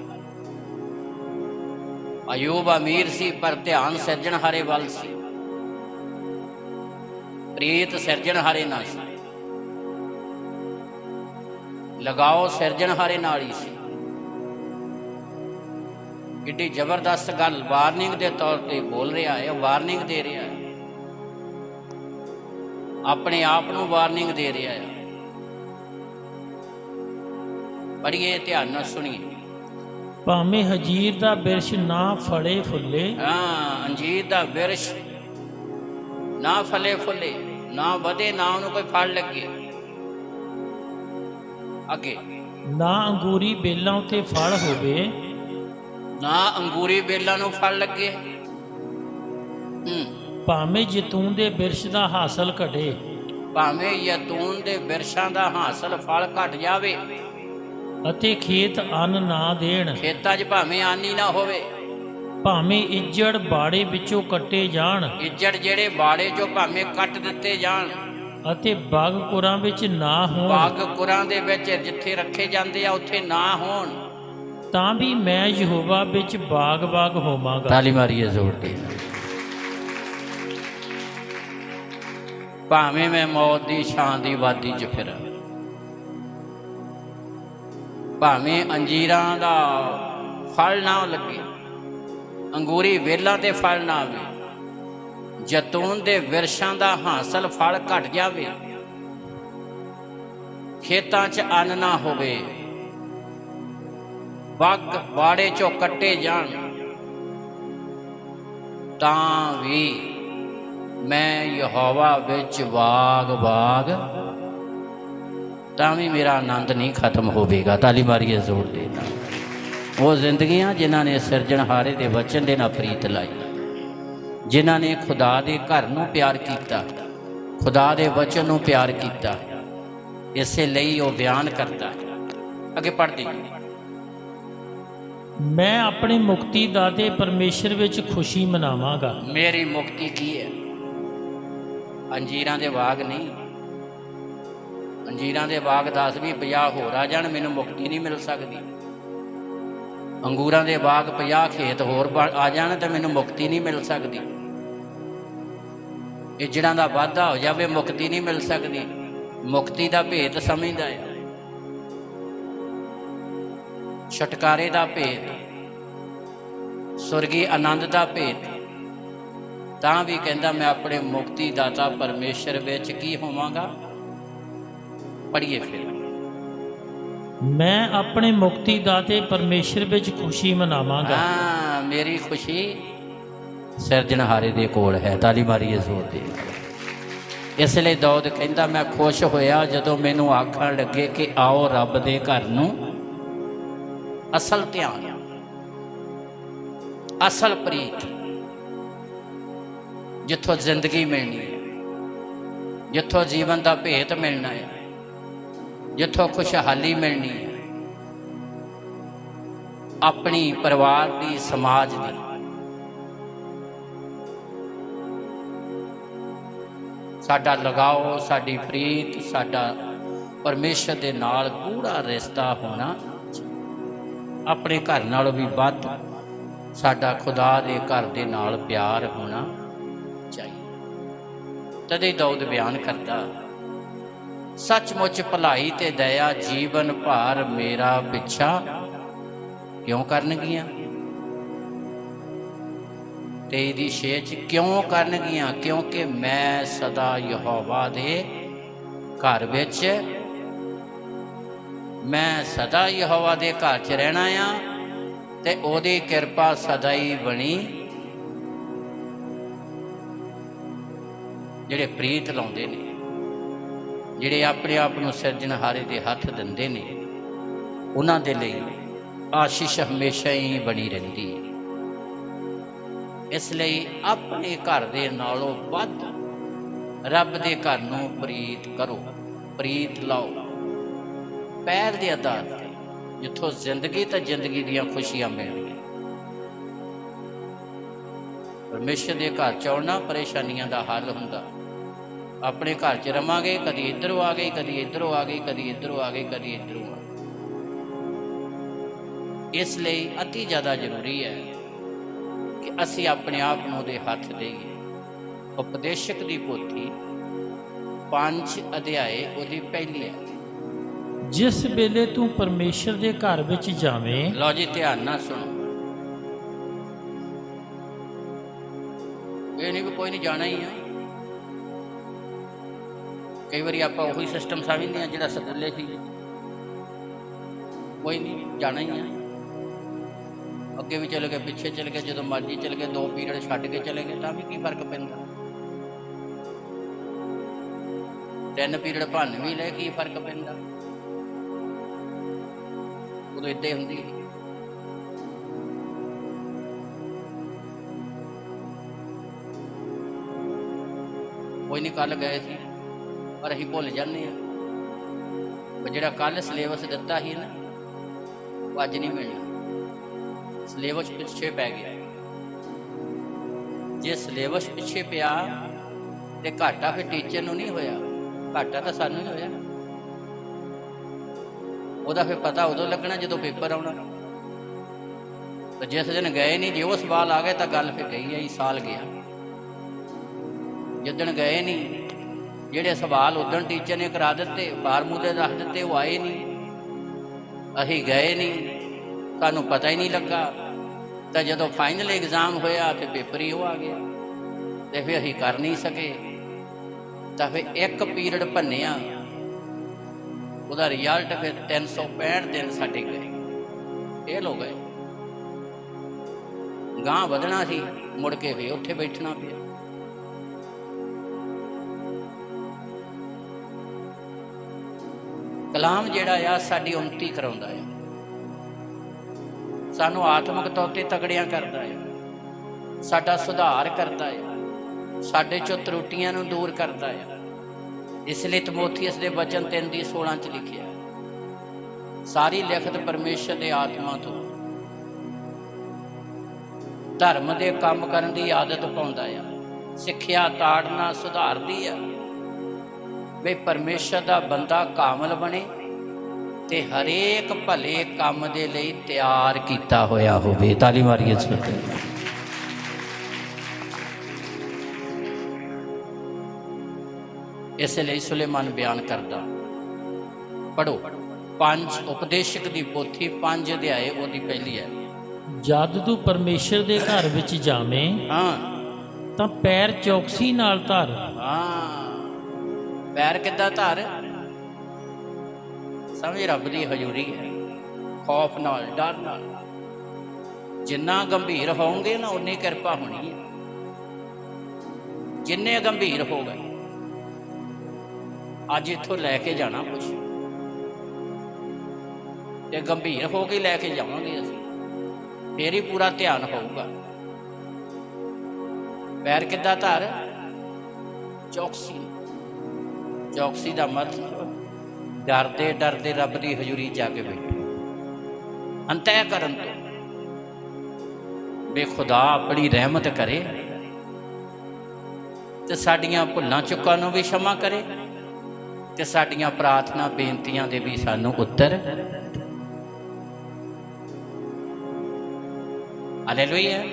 ਅਯੂਬ ਅਮੀਰ ਸੀ ਪਰ ਧਿਆਨ ਸਿਰਜਣਹਾਰੇ ਵੱਲ ਸੀ। ਪ੍ਰੀਤ ਸਿਰਜਣਹਾਰੇ ਨਾਲ ਸੀ, ਲਗਾਓ ਸਿਰਜਣਹਾਰੇ ਨਾਲ ਹੀ ਸੀ। ਕਿੱਡੀ ਜ਼ਬਰਦਸਤ ਗੱਲ ਵਾਰਨਿੰਗ ਦੇ ਤੌਰ ਤੇ ਬੋਲ ਰਿਹਾ ਹੈ, ਵਾਰਨਿੰਗ ਦੇ ਰਿਹਾ ਹੈ, ਆਪਣੇ ਆਪ ਨੂੰ ਵਾਰਨਿੰਗ ਦੇ ਰਿਹਾ ਹੈ। ਪੜ੍ਹੀਏ, ਧਿਆਨ ਨਾਲ ਸੁਣੀਏ। ਭਾਵੇਂ ਹਜੀਰ ਦਾ ਬਿਰਛ ਨਾ ਫਲੇ ਫੁੱਲੇ। ਹਾਂ, ਅੰਜੀਰ ਦਾ ਬਿਰਛ ਨਾ ਫਲੇ ਫੁੱਲੇ, ਨਾ ਵਧੇ, ਨਾ ਉਹਨੂੰ ਕੋਈ ਫਲ ਲੱਗੇ। ਅੱਗੇ, ਨਾ ਅੰਗੂਰੀ ਬੇਲਾਂ ਉਤੇ ਫਲ ਹੋਵੇ। ਨਾ ਅੰਗੂਰੀ ਬੇਲਾਂ ਨੂੰ ਫਲ ਲੱਗੇ। ਭਾਵੇਂ ਜੈਤੂਨ ਦੇ ਬਿਰਛ ਦਾ ਹਾਸਲ ਘਟੇ। ਭਾਵੇਂ ਜੈਤੂਨ ਦੇ ਬਿਰਛਾਂ ਦਾ ਹਾਸਲ ਫਲ ਘਟ ਜਾਵੇ ਅਤੇ ਖੇਤ ਅੰਨ ਨਾ ਦੇਣ। ਖੇਤਾਂ 'ਚ ਭਾਵੇਂ ਅੰਨ ਹੀ ਨਾ ਹੋਵੇ। ਭਾਵੇਂ ਇੱਜੜ ਬਾੜੇ ਵਿੱਚੋਂ ਕੱਟੇ ਜਾਣ। ਇੱਜੜ ਜਿਹੜੇ ਬਾੜੇ 'ਚੋਂ ਭਾਵੇਂ ਕੱਟ ਦਿੱਤੇ ਜਾਣ। ਅਤੇ ਬਾਗਪੁਰਾਂ ਵਿੱਚ ਨਾ ਹੋਣ। ਬਾਗਪੁਰਾਂ ਦੇ ਵਿੱਚ ਜਿੱਥੇ ਰੱਖੇ ਜਾਂਦੇ ਆ ਉੱਥੇ ਨਾ ਹੋਣ। ਤਾਂ ਵੀ ਮੈਂ ਯਹੋਵਾ ਵਿੱਚ ਬਾਗ ਹੋਵਾਂਗਾ। ਤਾਲੀ ਮਾਰੀਏ ਜ਼ੋਰ ਦੀ। ਭਾਵੇਂ ਮੈਂ ਮੌਤ ਦੀ ਛਾਂ ਦੀ ਵਾਦੀ 'ਚ ਫਿਰਾਂ, ਭਾਵੇਂ ਅੰਜੀਰਾਂ ਦਾ ਫਲ ਨਾ ਲੱਗੇ, ਅੰਗੂਰੀ ਵੇਲਾਂ ਤੇ ਫਲ ਨਾ ਆਵੇ, ਜੈਤੂਨ ਦੇ ਬਿਰਛਾਂ ਦਾ ਹਾਸਲ ਫਲ ਘਟ ਜਾਵੇ, ਖੇਤਾਂ 'ਚ ਅੰਨ ਨਾ ਹੋਵੇ, ਬਾਗ ਬਾੜੇ 'ਚੋਂ ਕੱਟੇ ਜਾਣ, ਤਾਂ ਵੀ ਮੈਂ ਯਹੋਵਾ ਵਿੱਚ ਬਾਗ ਤਾਂ ਵੀ ਮੇਰਾ ਆਨੰਦ ਨਹੀਂ ਖਤਮ ਹੋਵੇਗਾ। ਤਾਲੀ ਮਾਰੀਏ ਜ਼ੋਰ ਦੇ ਨਾਲ। ਉਹ ਜ਼ਿੰਦਗੀਆਂ ਜਿਨ੍ਹਾਂ ਨੇ ਸਿਰਜਣਹਾਰੇ ਦੇ ਵਚਨ ਦੇ ਨਾਲ ਪ੍ਰੀਤ ਲਾਈ, ਜਿਨ੍ਹਾਂ ਨੇ ਖੁਦਾ ਦੇ ਘਰ ਨੂੰ ਪਿਆਰ ਕੀਤਾ, ਖੁਦਾ ਦੇ ਵਚਨ ਨੂੰ ਪਿਆਰ ਕੀਤਾ, ਇਸੇ ਲਈ ਉਹ ਬਿਆਨ ਕਰਦਾ। ਅੱਗੇ ਪੜ੍ਹਦੇ, ਮੈਂ ਆਪਣੀ ਮੁਕਤੀ ਦਾਤੇ ਪਰਮੇਸ਼ਰ ਵਿੱਚ ਖੁਸ਼ੀ ਮਨਾਵਾਂਗਾ। ਮੇਰੀ ਮੁਕਤੀ ਕੀ ਹੈ? ਅੰਜੀਰਾਂ ਦੇ ਬਾਗ ਨਹੀਂ। ਅੰਜੀਰਾਂ ਦੇ ਬਾਗ 10 20 50 ਹੋਰ ਆ ਜਾਣ, ਮੈਨੂੰ ਮੁਕਤੀ ਨਹੀਂ ਮਿਲ ਸਕਦੀ। ਅੰਗੂਰਾਂ ਦੇ ਬਾਗ 50 ਖੇਤ ਹੋਰ ਆ ਜਾਣ ਤਾਂ ਮੈਨੂੰ ਮੁਕਤੀ ਨਹੀਂ ਮਿਲ ਸਕਦੀ। ਇੱਜੜਾਂ ਦਾ ਵਾਧਾ ਹੋ ਜਾਵੇ, ਮੁਕਤੀ ਨਹੀਂ ਮਿਲ ਸਕਦੀ। ਮੁਕਤੀ ਦਾ ਭੇਤ ਸਮਝਦਾ ਹੈ, ਛੁਟਕਾਰੇ ਦਾ ਭੇਤ, ਸੁਰਗੀ ਆਨੰਦ ਦਾ ਭੇਤ। ਤਾਂ ਵੀ ਕਹਿੰਦਾ ਮੈਂ ਆਪਣੇ ਮੁਕਤੀ ਦਾਤਾ ਪਰਮੇਸ਼ਰ ਵਿੱਚ ਕੀ ਹੋਵਾਂਗਾ? ਪੜ੍ਹੀਏ ਫਿਰ। ਮੈਂ ਆਪਣੇ ਮੁਕਤੀ ਦਾਤੇ ਪਰਮੇਸ਼ਰ ਵਿੱਚ ਖੁਸ਼ੀ ਮਨਾਵਾਂਗਾ। ਹਾਂ, ਮੇਰੀ ਖੁਸ਼ੀ ਸਿਰਜਣਹਾਰੇ ਦੇ ਕੋਲ ਹੈ। ਤਾਲੀ ਮਾਰੀਏ ਜ਼ੋਰ ਦੇ। ਇਸ ਲਈ ਦਾਊਦ ਕਹਿੰਦਾ ਮੈਂ ਖੁਸ਼ ਹੋਇਆ ਜਦੋਂ ਮੈਨੂੰ ਆਖਣ ਲੱਗੇ ਕਿ ਆਓ ਰੱਬ ਦੇ ਘਰ ਨੂੰ। ਅਸਲ ਧਿਆਨ, ਅਸਲ ਪ੍ਰੀਤ, ਜਿੱਥੋਂ ਜ਼ਿੰਦਗੀ ਮਿਲਣੀ ਹੈ, ਜਿੱਥੋਂ ਜੀਵਨ ਦਾ ਭੇਤ ਮਿਲਣਾ ਹੈ, ਜਿੱਥੋਂ ਖੁਸ਼ਹਾਲੀ ਮਿਲਣੀ ਹੈ, ਆਪਣੀ ਪਰਿਵਾਰ ਦੀ, ਸਮਾਜ ਦੀ, साडा लगाओ, साडी प्रीत, साडा परमेश्वर दे नाल गूढ़ा रिश्ता होना, अपने घर नालों भी वध साडा खुदा दे घर दे नाल प्यार होना चाहिए। तदे दाऊद बयान करता, सचमुच भलाई ते दया जीवन भर मेरा पिछा क्यों करनगियां। 23:6 क्यों करनगियां, क्योंकि मैं सदा यहोवा दे घर विच, मैं सदा यहोवा दे घर च रहना आ ते ओदी किरपा सदा ही बनी। जिहड़े प्रीत लाउंदे ने, जिहड़े अपने आप नूं सिरजणहारे दे हत्थ दिंदे ने, उन्हां दे लई आशीष हमेशा ही बनी रहिंदी है। इसलिए अपने घर दे नालों वध रब दे घर नूं प्रीत करो, प्रीत लाओ, पैर दे आधार ते, जिथों जिंदगी तो जिंदगी दियां खुशियां मिलणगियां। परमेश्वर दे घर च आउणा परेशानियां दा हल हुंदा। अपने घर च रवांगे, कदी इधरों आ गई, कदी इधरों आ गई, कदी इधरों आ गई, कदी इधरों आ गई। इसलिए अति ज़्यादा जरूरी है कि असी अपने आप नूं उहदे हत्थ देईए। उपदेशक दी पोथी 5 अध्याय उहदी पहली है। जिस वेले तू परमेश्वर दे घर विच जावें, लो जी ध्यान नाल सुनो, ये नहीं भी कोई नहीं जाना ही है। कई बार आप उही सिस्टम समझते हैं जिहड़ा स्कूले सी, कोई नहीं जाना ही है। अगे भी चले गए, पिछे चले गए, जो मर्जी चले गए, 2 पीरियड छड्ड के चले गए, तां भी की फर्क पैंदा। 3 पीरियड भन्न भी ले, की फर्क पैंदा। उदों इदां ही हुंदी। कोई नहीं, कल गए सी पर असीं भुल जाने आ। जिहड़ा कल सिलेबस दिता ही ना, वो अज नहीं मिलना। सिलेबस पिछे पै गया। जे सिलेबस पिछे पिया तो घाटा फिर टीचर नूं नहीं होया, घाटा तो सानूं ही होया। उहदा फिर पता उदों लगना जदों पेपर आउणा। तो जिस दिन गए नहीं, जे वो सवाल आ गए तो गल फिर गई आई, साल गया। जिस दिन गए नहीं, जिहड़े सवाल उदण टीचर ने करा दिते, फार्मूले दस दिते, वो आए नहीं। असीं गए नहीं, सानूं पता ही नहीं लगा। तो जदों फाइनल एग्जाम होया तो पेपर ही वो आ गया, तो फिर असीं कर नहीं सके। तो फिर 1 पीरियड भन्निया, उसका रिजल्ट फिर 365 दिन साडे गए, फेल हो गए। गांह वधना सी, मुड़ के फिर उत्थे बैठना पिया। कलाम जिहड़ा आ साडी उन्नति कराउंदा है, सानू आत्मक तौर ते तगड़ियां करदा है, साडा सुधार करदा है, साडे चों त्रुटियां नूं दूर करदा है। इसलिए तमोथियस दे वचन 3:16 च लिखिया, सारी लिखत परमेश्वर दे आत्मा तो धर्म दे काम करन दी आदत पाउंदा है, सिक्ख्या ताड़ना सुधारदी है वे परमेश्वर दा बंदा कामल बने ते हरेक भले काम दे लई तैयार कीता होया होवे। ताली मारिए सुनते। इसलिए सुलेमान बयान करदा, पढ़ो 5 उपदेशक दी पोथी 5 अध्याय ओदी पहली है। जद तू परमेश्वर दे घर विच जावें, हाँ तां पैर चौकसी नाल धर। हाँ, पैर किद्दां धर? समझ रब दी हजूरी है, खौफ नाल, डर नाल। जिन्ना गंभीर होंगे ना उन्नी किरपा होनी है। जिन्ने गंभीर हो गए, अज इथों लैके जाना कुछ ते गंभीर हो के लैके जावांगे असीं, फिर ही पूरा ध्यान होगा। पैर किद्दां धर? चौकसी। चौकसी का मतलब डरते डरते रब की हजूरी जाके बैठो, अंतः करन तो बे खुदा अपनी रहमत करे ਤੇ ਸਾਡੀਆਂ ਭੁੱਲਾਂ ਚੁੱਕਾਂ ਨੂੰ ਵੀ क्षमा करे ਤੇ ਸਾਡੀਆਂ ਪ੍ਰਾਰਥਨਾ ਬੇਨਤੀਆਂ ਦੇ ਵੀ ਸਾਨੂੰ ਉੱਤਰ। Hallelujah,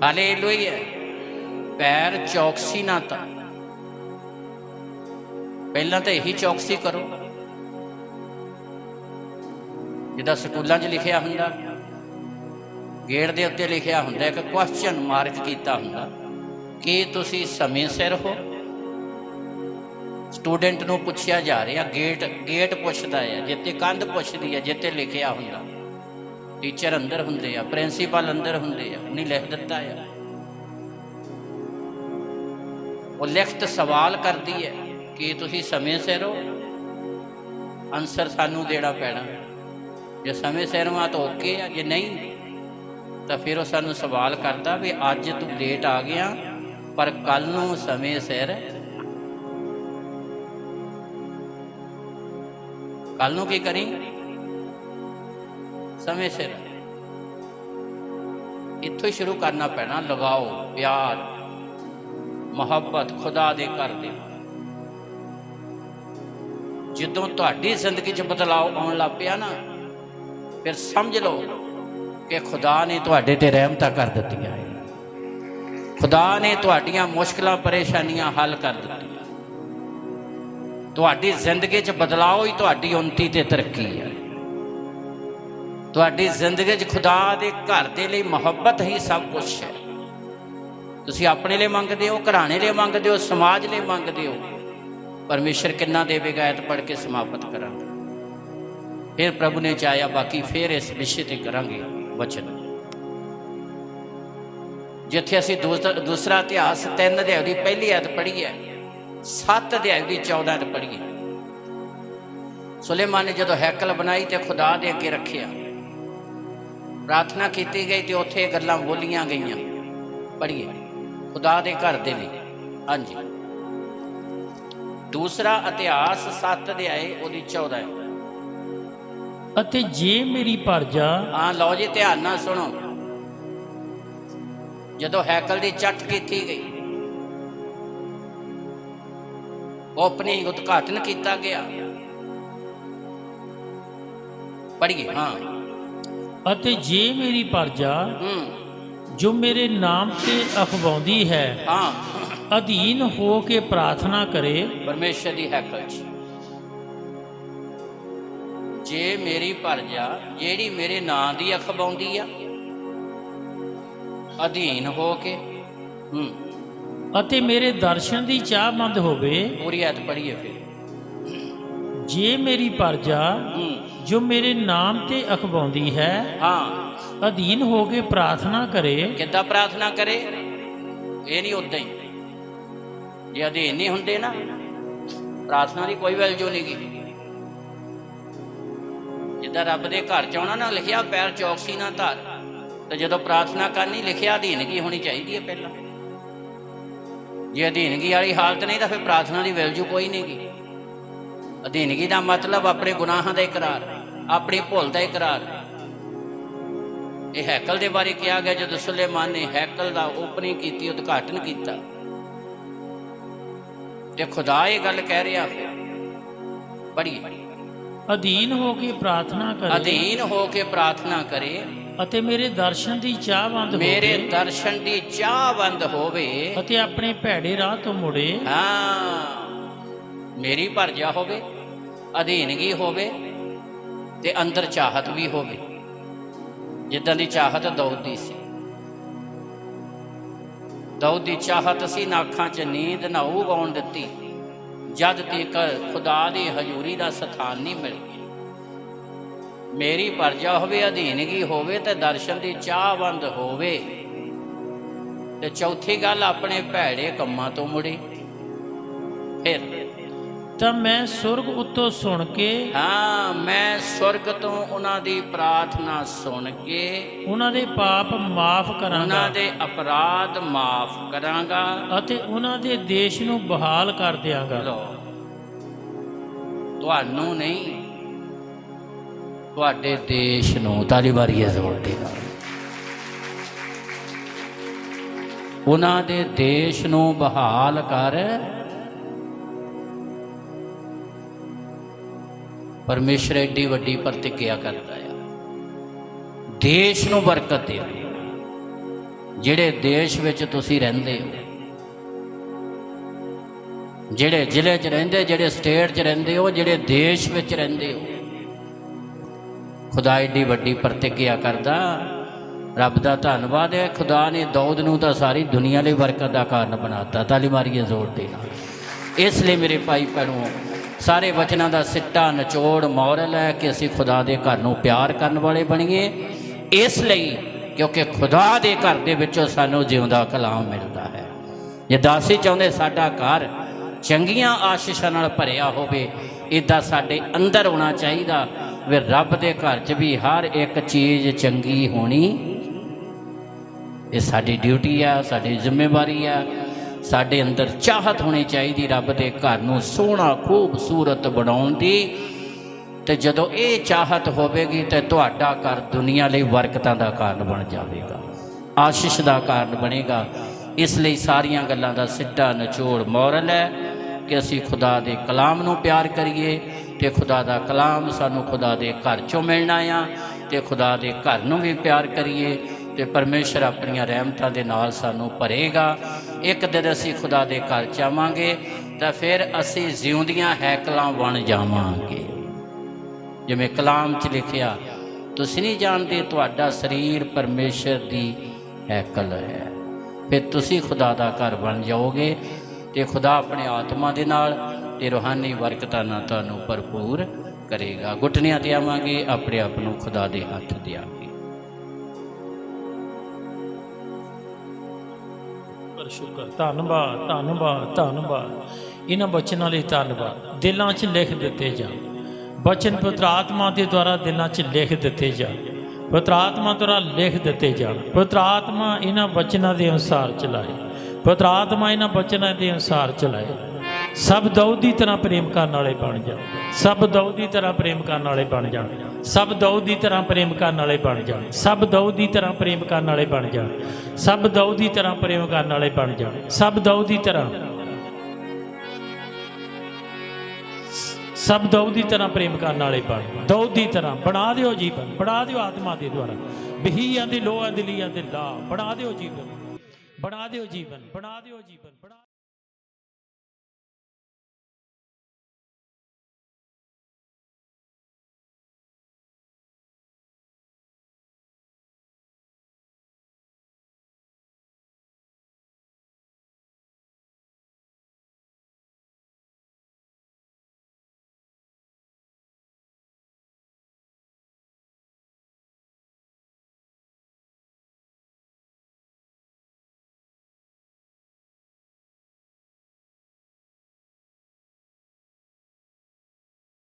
hallelujah. ਪੈਰ ਚੌਕਸੀ ਨਾ ਤਾਂ ਪਹਿਲਾਂ ਤਾਂ ਇਹੀ ਚੌਕਸੀ ਕਰੋ ਜਿੱਦਾਂ ਸਕੂਲਾਂ 'ਚ ਲਿਖਿਆ ਹੁੰਦਾ, ਗੇਟ ਦੇ ਉੱਤੇ ਲਿਖਿਆ ਹੁੰਦਾ, ਇੱਕ ਕੁਐਸਚਨ ਮਾਰਕ ਕੀਤਾ ਹੁੰਦਾ ਕਿ ਤੁਸੀਂ ਸਮੇਂ ਸਿਰ ਹੋ। ਸਟੂਡੈਂਟ ਨੂੰ ਪੁੱਛਿਆ ਜਾ ਰਿਹਾ, ਗੇਟ ਪੁੱਛਦਾ ਹੈ, ਜਿੱਤੇ ਕੰਧ ਪੁੱਛਦੀ ਹੈ, ਜਿੱਤੇ ਲਿਖਿਆ ਹੁੰਦਾ। ਟੀਚਰ ਅੰਦਰ ਹੁੰਦੇ ਆ, ਪ੍ਰਿੰਸੀਪਲ ਅੰਦਰ ਹੁੰਦੇ ਆ, ਉਹਨੇ ਲਿਖ ਦਿੱਤਾ ਆ। ਉਹ ਲਿਖਤ ਸਵਾਲ ਕਰਦੀ ਹੈ ਕਿ ਤੁਸੀਂ ਸਮੇਂ ਸਿਰ ਹੋ, ਆਨਸਰ ਸਾਨੂੰ ਦੇਣਾ ਪੈਣਾ। ਜੇ ਸਮੇਂ ਸਿਰ ਆ ਤਾਂ ਓਕੇ ਆ, ਜੇ ਨਹੀਂ ਤਾਂ ਫਿਰ ਉਹ ਸਾਨੂੰ ਸਵਾਲ ਕਰਦਾ ਵੀ ਅੱਜ ਤੂੰ ਲੇਟ ਆ ਗਿਆ, ਪਰ ਕੱਲ ਨੂੰ ਸਮੇਂ ਸਿਰ, ਕੱਲ ਨੂੰ ਕੀ ਕਰੀ, ਸਮੇਂ ਸਿਰ। ਇੱਥੋਂ ਹੀ ਸ਼ੁਰੂ ਕਰਨਾ ਪੈਣਾ। ਲਗਾਓ ਪਿਆਰ, ਮੁਹੱਬਤ ਖੁਦਾ ਦੇ ਘਰ ਦੇ। ਜਦੋਂ ਤੁਹਾਡੀ ਜ਼ਿੰਦਗੀ 'ਚ ਬਦਲਾਅ ਆਉਣ ਲੱਗ ਪਿਆ ਨਾ, ਫਿਰ ਸਮਝ ਲਓ ਕਿ ਖੁਦਾ ਨੇ ਤੁਹਾਡੇ ਤੇ ਰਹਿਮਤਾਂ ਕਰ ਦਿੱਤੀਆਂ ਹੈ। ਖੁਦਾ ਨੇ ਤੁਹਾਡੀਆਂ ਮੁਸ਼ਕਲਾਂ ਪਰੇਸ਼ਾਨੀਆਂ ਹੱਲ ਕਰ ਦਿੱਤੀਆਂ। ਤੁਹਾਡੀ ਜ਼ਿੰਦਗੀ 'ਚ ਬਦਲਾਅ ਹੀ ਤੁਹਾਡੀ ਉੱਨਤੀ ਤੇ ਤਰੱਕੀ ਹੈ। ਤੁਹਾਡੀ ਜ਼ਿੰਦਗੀ 'ਚ ਖੁਦਾ ਦੇ ਘਰ ਦੇ ਲਈ ਮੁਹੱਬਤ ਹੀ ਸਭ ਕੁਛ ਹੈ। ਤੁਸੀਂ ਆਪਣੇ ਲਈ ਮੰਗਦੇ ਹੋ, ਘਰਾਣੇ ਲਈ ਮੰਗਦੇ ਹੋ, ਸਮਾਜ ਲਈ ਮੰਗਦੇ ਹੋ। ਪਰਮੇਸ਼ਰ ਕਿੰਨਾ ਦੇਵੇਗਾ? ਐਤ ਪੜ੍ਹ ਕੇ ਸਮਾਪਤ ਕਰਾਂਗੇ। ਫਿਰ ਪ੍ਰਭੂ ਨੇ ਚਾਹਿਆ ਬਾਕੀ ਫਿਰ ਇਸ ਵਿਸ਼ੇ ਤੇ ਕਰਾਂਗੇ ਵਚਨ। ਜਿੱਥੇ ਅਸੀਂ ਦੂਸਰਾ ਇਤਿਹਾਸ 3 ਅਧਿਆਇ ਦੀ ਪਹਿਲੀ ਐਤ ਪੜ੍ਹੀ ਹੈ, 7 ਅਧਿਆਇ ਦੀ 14 ਐਤ ਪੜ੍ਹੀ ਹੈ। ਸੁਲੇਮਾਨ ਨੇ ਜਦੋਂ ਹੈਕਲ ਬਣਾਈ ਤੇ ਖੁਦਾ ਦੇ ਅੱਗੇ ਰੱਖਿਆ, ਪ੍ਰਾਰਥਨਾ ਕੀਤੀ ਗਈ ਤੇ ਉੱਥੇ ਇਹ ਗੱਲਾਂ ਬੋਲੀਆਂ ਗਈਆਂ। ਪੜ੍ਹੀਏ ਖੁਦਾ ਦੇ ਘਰ ਦੇ ਲਈ। ਹਾਂਜੀ, ਦੂਸਰਾ ਇਤਿਹਾਸ 7 ਅਧਿਆਇ ਉਹਦੀ 14 ਹੈ। ਅਤੇ ਜੇ ਮੇਰੀ ਪਰਜਾ, ਹਾਂ ਲਓ ਜੀ ਧਿਆਨ ਨਾਲ ਸੁਣੋ। ਜਦੋਂ ਹੈਕਲ ਦੀ ਚੱਟ ਕੀਤੀ ਗਈ, ਓਪਨਿੰਗ ਉਦਘਾਟਨ ਕੀਤਾ ਗਿਆ। ਪੜ੍ਹੀਏ। ਹਾਂ, ਅਤੇ ਜੇ ਮੇਰੀ ਪਰਜਾ ਜੋ ਮੇਰੇ ਨਾਮ ਤੇ ਅਖਵਾਉਂਦੀ ਹੈ, ਹਾਂ, ਅਧੀਨ ਹੋ ਕੇ ਪ੍ਰਾਰਥਨਾ ਕਰੇ। ਪਰਮੇਸ਼ਰ ਦੀ ਹੈਕਲ 'ਚ ਜੇ ਮੇਰੀ ਪਰਜਾ ਜਿਹੜੀ ਮੇਰੇ ਨਾਂ ਦੀ ਅਖਵਾਉਂਦੀ ਆ, ਅਧੀਨ ਹੋ ਕੇ, ਅਤੇ ਮੇਰੇ ਦਰਸ਼ਨ ਦੀ ਚਾਹਮੰਦ ਹੋਵੇ। ਪੂਰੀ ਐਤ ਪੜ੍ਹੀਏ ਫਿਰ। ਜੇ ਮੇਰੀ ਪਰਜਾ ਜੋ ਮੇਰੇ ਨਾਮ ਤੇ ਅਖਵਾਉਂਦੀ ਹੈ, ਹਾਂ, ਅਧੀਨ ਹੋ ਕੇ ਪ੍ਰਾਰਥਨਾ ਕਰੇ। ਕਿੱਦਾਂ ਪ੍ਰਾਰਥਨਾ ਕਰੇ? ਇਹ ਨਹੀਂ ਉਦਾਂ ਹੀ। ਜੇ ਅਧੀਨ ਨਹੀਂ ਹੁੰਦੇ ਨਾ, ਪ੍ਰਾਰਥਨਾ ਦੀ ਕੋਈ ਵੈਲਿਊ ਨਹੀਂ ਗੀ। ਜਿੱਦਾਂ ਰੱਬ ਦੇ ਘਰ 'ਚ ਆਉਣਾ ਨਾ, ਲਿਖਿਆ ਪੈਰ ਚੌਕਸੀ ਨਾ ਧਰ, ਤੇ ਜਦੋਂ ਪ੍ਰਾਰਥਨਾ ਕਰਨੀ ਲਿਖਿਆ ਅਧੀਨਗੀ ਹੋਣੀ ਚਾਹੀਦੀ ਹੈ ਪਹਿਲਾਂ। ਜੇ ਅਧੀਨਗੀ ਵਾਲੀ ਹਾਲਤ ਨਹੀਂ ਤਾਂ ਫਿਰ ਪ੍ਰਾਰਥਨਾ ਦੀ ਵੈਲਿਊ ਕੋਈ ਨਹੀਂ ਗੀ। ਅਧੀਨਗੀ ਦਾ ਮਤਲਬ ਆਪਣੇ ਗੁਨਾਹਾਂ ਦਾ ਇਕਰਾਰ, ਆਪਣੀ ਭੁੱਲ ਦਾ ਇਕਰਾਰ। ਇਹ ਹੈਕਲ ਦੇ ਬਾਰੇ ਕਿਹਾ ਗਿਆ। ਜਦੋਂ ਸੁਲੇਮਾਨ ਨੇ ਹੈਕਲ ਦਾ ਓਪਨਿੰਗ ਕੀਤੀ, ਉਦਘਾਟਨ ਕੀਤਾ, ਤੇ ਖੁਦਾ ਇਹ ਗੱਲ ਕਹਿ ਰਿਹਾ। ਪੜ੍ਹੀਏ। ਅਧੀਨ ਹੋ ਕੇ ਪ੍ਰਾਰਥਨਾ ਕਰੇ, ਅਧੀਨ ਹੋ ਕੇ ਪ੍ਰਾਰਥਨਾ ਕਰੇ, ਅਤੇ ਮੇਰੇ ਦਰਸ਼ਨ ਦੀ ਚਾਹਵੰਦ ਹੋਵੇ, ਮੇਰੇ ਦਰਸ਼ਨ ਦੀ ਚਾਹਵੰਦ ਹੋਵੇ, ਅਤੇ ਆਪਣੇ ਭੈੜੇ ਰਾਹ ਤੋਂ ਮੁੜੇ। ਹਾਂ, ਮੇਰੀ ਪਰਜਾ ਹੋਵੇ, ਅਧੀਨਗੀ ਹੋਵੇ, ਤੇ ਅੰਦਰ ਚਾਹਤ ਵੀ ਹੋਵੇ। ਜਿੱਦਾਂ ਦੀ ਚਾਹਤ ਦਾਊਦ ਦੀ ਸੀ। ਦਾਊਦ ਦੀ ਚਾਹਤ ਸੀ ਨਾ ਅੱਖਾਂ 'ਚ ਨੀਂਦ ਨਾ ਊਬ ਆਉਣ ਦਿੱਤੀ, ਜਦ ਤੱਕ ਖੁਦਾ ਦੀ ਹਜ਼ੂਰੀ ਦਾ ਸਥਾਨ ਨਹੀਂ ਮਿਲ ਗਿਆ। ਮੇਰੀ ਪਰਜਾ ਹੋਵੇ, ਅਧੀਨਗੀ ਹੋਵੇ, ਤੇ ਦਰਸ਼ਨ ਦੀ ਚਾਹਵੰਦ ਹੋਵੇ। ਤੇ ਚੌਥੀ ਗੱਲ, ਆਪਣੇ ਭੈੜੇ ਕੰਮਾਂ ਤੋਂ ਮੁੜੇ। ਫਿਰ ਤਾਂ ਮੈਂ ਸੁਰਗ ਉੱਤੋਂ ਸੁਣ ਕੇ, ਹਾਂ, ਮੈਂ ਸੁਰਗ ਤੋਂ ਉਹਨਾਂ ਦੀ ਪ੍ਰਾਰਥਨਾ ਸੁਣ ਕੇ ਉਹਨਾਂ ਦੇ ਪਾਪ ਮਾਫ ਕਰਾਂਗਾ, ਉਹਨਾਂ ਦੇ ਅਪਰਾਧ ਮਾਫ ਕਰਾਂਗਾ, ਅਤੇ ਉਹਨਾਂ ਦੇ ਦੇਸ਼ ਨੂੰ ਬਹਾਲ ਕਰ ਦਿਆਂਗਾ। ਤੁਹਾਨੂੰ ਨਹੀਂ, ਤੁਹਾਡੇ ਦੇਸ਼ ਨੂੰ। ਤਾਲੀ ਮਾਰੀਏ ਜ਼ੋਰ ਦੇ ਨਾਲ। ਉਹਨਾਂ ਦੇ ਦੇਸ਼ ਨੂੰ ਬਹਾਲ ਕਰ। ਪਰਮੇਸ਼ਰ ਐਡੀ ਵੱਡੀ ਪ੍ਰਤਿੱਗਿਆ ਕਰਦਾ ਆ, ਦੇਸ਼ ਨੂੰ ਬਰਕਤ ਦੇ। ਜਿਹੜੇ ਦੇਸ਼ ਵਿੱਚ ਤੁਸੀਂ ਰਹਿੰਦੇ ਹੋ, ਜਿਹੜੇ ਜ਼ਿਲ੍ਹੇ 'ਚ ਰਹਿੰਦੇ, ਜਿਹੜੇ ਸਟੇਟ 'ਚ ਰਹਿੰਦੇ ਹੋ, ਜਿਹੜੇ ਦੇਸ਼ ਵਿੱਚ ਰਹਿੰਦੇ ਹੋ, ਖੁਦਾ ਐਡੀ ਵੱਡੀ ਪ੍ਰਤਿੱਗਿਆ ਕਰਦਾ। ਰੱਬ ਦਾ ਧੰਨਵਾਦ ਹੈ, ਖੁਦਾ ਨੇ ਦਾਊਦ ਨੂੰ ਤਾਂ ਸਾਰੀ ਦੁਨੀਆ ਲਈ ਬਰਕਤ ਦਾ ਕਾਰਨ ਬਣਾਤਾ। ਤਾਲੀ ਮਾਰੀਏ ਜ਼ੋਰ ਦੇ ਨਾਲ। ਇਸ ਲਈ ਮੇਰੇ ਭਾਈ ਭੈਣੋ, ਸਾਰੇ ਵਚਨਾਂ ਦਾ ਸਿੱਟਾ ਨਿਚੋੜ ਮੋਰਲ ਹੈ ਕਿ ਅਸੀਂ ਖੁਦਾ ਦੇ ਘਰ ਨੂੰ ਪਿਆਰ ਕਰਨ ਵਾਲੇ ਬਣੀਏ। ਇਸ ਲਈ ਕਿਉਂਕਿ ਖੁਦਾ ਦੇ ਘਰ ਦੇ ਵਿੱਚੋਂ ਸਾਨੂੰ ਜਿਉਂਦਾ ਕਲਾਮ ਮਿਲਦਾ ਹੈ। ਜੇ ਦਾਸੀ ਚਾਹੁੰਦੇ ਸਾਡਾ ਘਰ ਚੰਗੀਆਂ ਆਸ਼ੀਸ਼ਾਂ ਨਾਲ ਭਰਿਆ ਹੋਵੇ, ਇੱਦਾਂ ਸਾਡੇ ਅੰਦਰ ਹੋਣਾ ਚਾਹੀਦਾ ਵੀ ਰੱਬ ਦੇ ਘਰ 'ਚ ਵੀ ਹਰ ਇੱਕ ਚੀਜ਼ ਚੰਗੀ ਹੋਣੀ। ਇਹ ਸਾਡੀ ਡਿਊਟੀ ਆ, ਸਾਡੀ ਜ਼ਿੰਮੇਵਾਰੀ ਆ। ਸਾਡੇ ਅੰਦਰ ਚਾਹਤ ਹੋਣੀ ਚਾਹੀਦੀ ਰੱਬ ਦੇ ਘਰ ਨੂੰ ਸੋਹਣਾ ਖੂਬਸੂਰਤ ਬਣਾਉਣ ਦੀ। ਤੇ ਜਦੋਂ ਇਹ ਚਾਹਤ ਹੋਵੇਗੀ ਤੇ ਤੁਹਾਡਾ ਘਰ ਦੁਨੀਆ ਲਈ ਬਰਕਤਾਂ ਦਾ ਕਾਰਨ ਬਣ ਜਾਵੇਗਾ, ਆਸ਼ੀਸ਼ ਦਾ ਕਾਰਨ ਬਣੇਗਾ। ਇਸ ਲਈ ਸਾਰੀਆਂ ਗੱਲਾਂ ਦਾ ਸਿੱਧਾ ਨਿਚੋੜ ਮੋਰਲ ਹੈ ਕਿ ਅਸੀਂ ਖੁਦਾ ਦੇ ਕਲਾਮ ਨੂੰ ਪਿਆਰ ਕਰੀਏ ਤੇ ਖੁਦਾ ਦਾ ਕਲਾਮ ਸਾਨੂੰ ਖੁਦਾ ਦੇ ਘਰ 'ਚੋਂ ਮਿਲਣਾ ਆ, ਤੇ ਖੁਦਾ ਦੇ ਘਰ ਨੂੰ ਵੀ ਪਿਆਰ ਕਰੀਏ ਤੇ ਪਰਮੇਸ਼ਰ ਆਪਣੀਆਂ ਰਹਿਮਤਾਂ ਦੇ ਨਾਲ ਸਾਨੂੰ ਭਰੇਗਾ। ਇੱਕ ਦਿਨ ਅਸੀਂ ਖੁਦਾ ਦੇ ਘਰ 'ਚ ਆਵਾਂਗੇ ਤਾਂ ਫਿਰ ਅਸੀਂ ਜਿਉਂਦੀਆਂ ਹੈਕਲਾਂ ਬਣ ਜਾਵਾਂਗੇ। ਜਿਵੇਂ ਕਲਾਮ 'ਚ ਲਿਖਿਆ, ਤੁਸੀਂ ਨਹੀਂ ਜਾਣਦੇ ਤੁਹਾਡਾ ਸਰੀਰ ਪਰਮੇਸ਼ਰ ਦੀ ਹੈਕਲ ਹੈ। ਫਿਰ ਤੁਸੀਂ ਖੁਦਾ ਦਾ ਘਰ ਬਣ ਜਾਓਗੇ ਤੇ ਖੁਦਾ ਆਪਣੇ ਆਤਮਾ ਦੇ ਨਾਲ ਤੇ ਰੂਹਾਨੀ ਬਰਕਤਾਂ ਨਾਲ ਤੁਹਾਨੂੰ ਭਰਪੂਰ ਕਰੇਗਾ। ਘੁਟਨਿਆਂ ਤੇ ਆਵਾਂਗੇ, ਆਪਣੇ ਆਪ ਨੂੰ ਖੁਦਾ ਦੇ ਹੱਥ ਦਿਆਂਗੇ। ਸ਼ੁਕਰ, ਧੰਨਵਾਦ, ਧੰਨਵਾਦ, ਧੰਨਵਾਦ। ਇਹਨਾਂ ਬਚਨਾਂ ਲਈ ਧੰਨਵਾਦ। ਦਿਲਾਂ 'ਚ ਲਿਖ ਦਿੱਤੇ ਜਾਣ ਬਚਨ, ਪਵਿੱਤਰ ਆਤਮਾ ਦੇ ਦੁਆਰਾ ਦਿਲਾਂ 'ਚ ਲਿਖ ਦਿੱਤੇ ਜਾਣ, ਪਵਿੱਤਰ ਆਤਮਾ ਦੁਆਰਾ ਲਿਖ ਦਿੱਤੇ ਜਾਣ। ਪਵਿੱਤਰ ਆਤਮਾ ਇਹਨਾਂ ਬਚਨਾਂ ਦੇ ਅਨੁਸਾਰ ਚਲਾਏ, ਪਵਿੱਤਰ ਆਤਮਾ ਇਹਨਾਂ ਬਚਨਾਂ ਦੇ ਅਨੁਸਾਰ ਚਲਾਏ। ਸਭ ਦਾਊਦ ਦੀ ਤਰ੍ਹਾਂ ਪ੍ਰੇਮ ਕਰਨ ਵਾਲੇ ਬਣ ਜਾਣ, ਸਭ ਦਾਊਦ ਦੀ ਤਰ੍ਹਾਂ ਪ੍ਰੇਮ ਕਰਨ ਵਾਲੇ ਬਣ ਜਾਣ, ਸਭ ਦਾਊਦ ਦੀ ਤਰ੍ਹਾਂ ਪ੍ਰੇਮ ਕਰਨ ਵਾਲੇ ਬਣ ਜਾਣ, ਸਭ ਦਾਊਦ ਦੀ ਤਰ੍ਹਾਂ ਪ੍ਰੇਮ ਕਰਨ ਵਾਲੇ ਬਣ ਜਾਣ, ਸਭ ਦਾਊਦ ਦੀ ਤਰ੍ਹਾਂ ਪ੍ਰੇਮ ਕਰਨ ਵਾਲੇ ਬਣ ਜਾਣ, ਸਭ ਦਾਊਦ ਦੀ ਤਰ੍ਹਾਂ, ਸਭ ਦਾਊਦ ਦੀ ਤਰ੍ਹਾਂ ਪ੍ਰੇਮ ਕਰਨ ਵਾਲੇ ਬਣ, ਦਾਊਦ ਦੀ ਤਰ੍ਹਾਂ ਬਣਾ ਦਿਓ ਜੀਵਨ, ਬਣਾ ਦਿਓ ਆਤਮਾ ਦੇ ਦੁਆਰਾ। ਬਹੀਆਂ ਦੇ ਲੋਹਾਂ ਦੇ ਲੀਆਂ ਦੇ ਲਾ ਬਣਾ ਦਿਓ ਜੀਵਨ, ਬਣਾ ਦਿਓ ਜੀਵਨ, ਬਣਾ ਦਿਓ ਜੀਵਨ, ਬਣਾ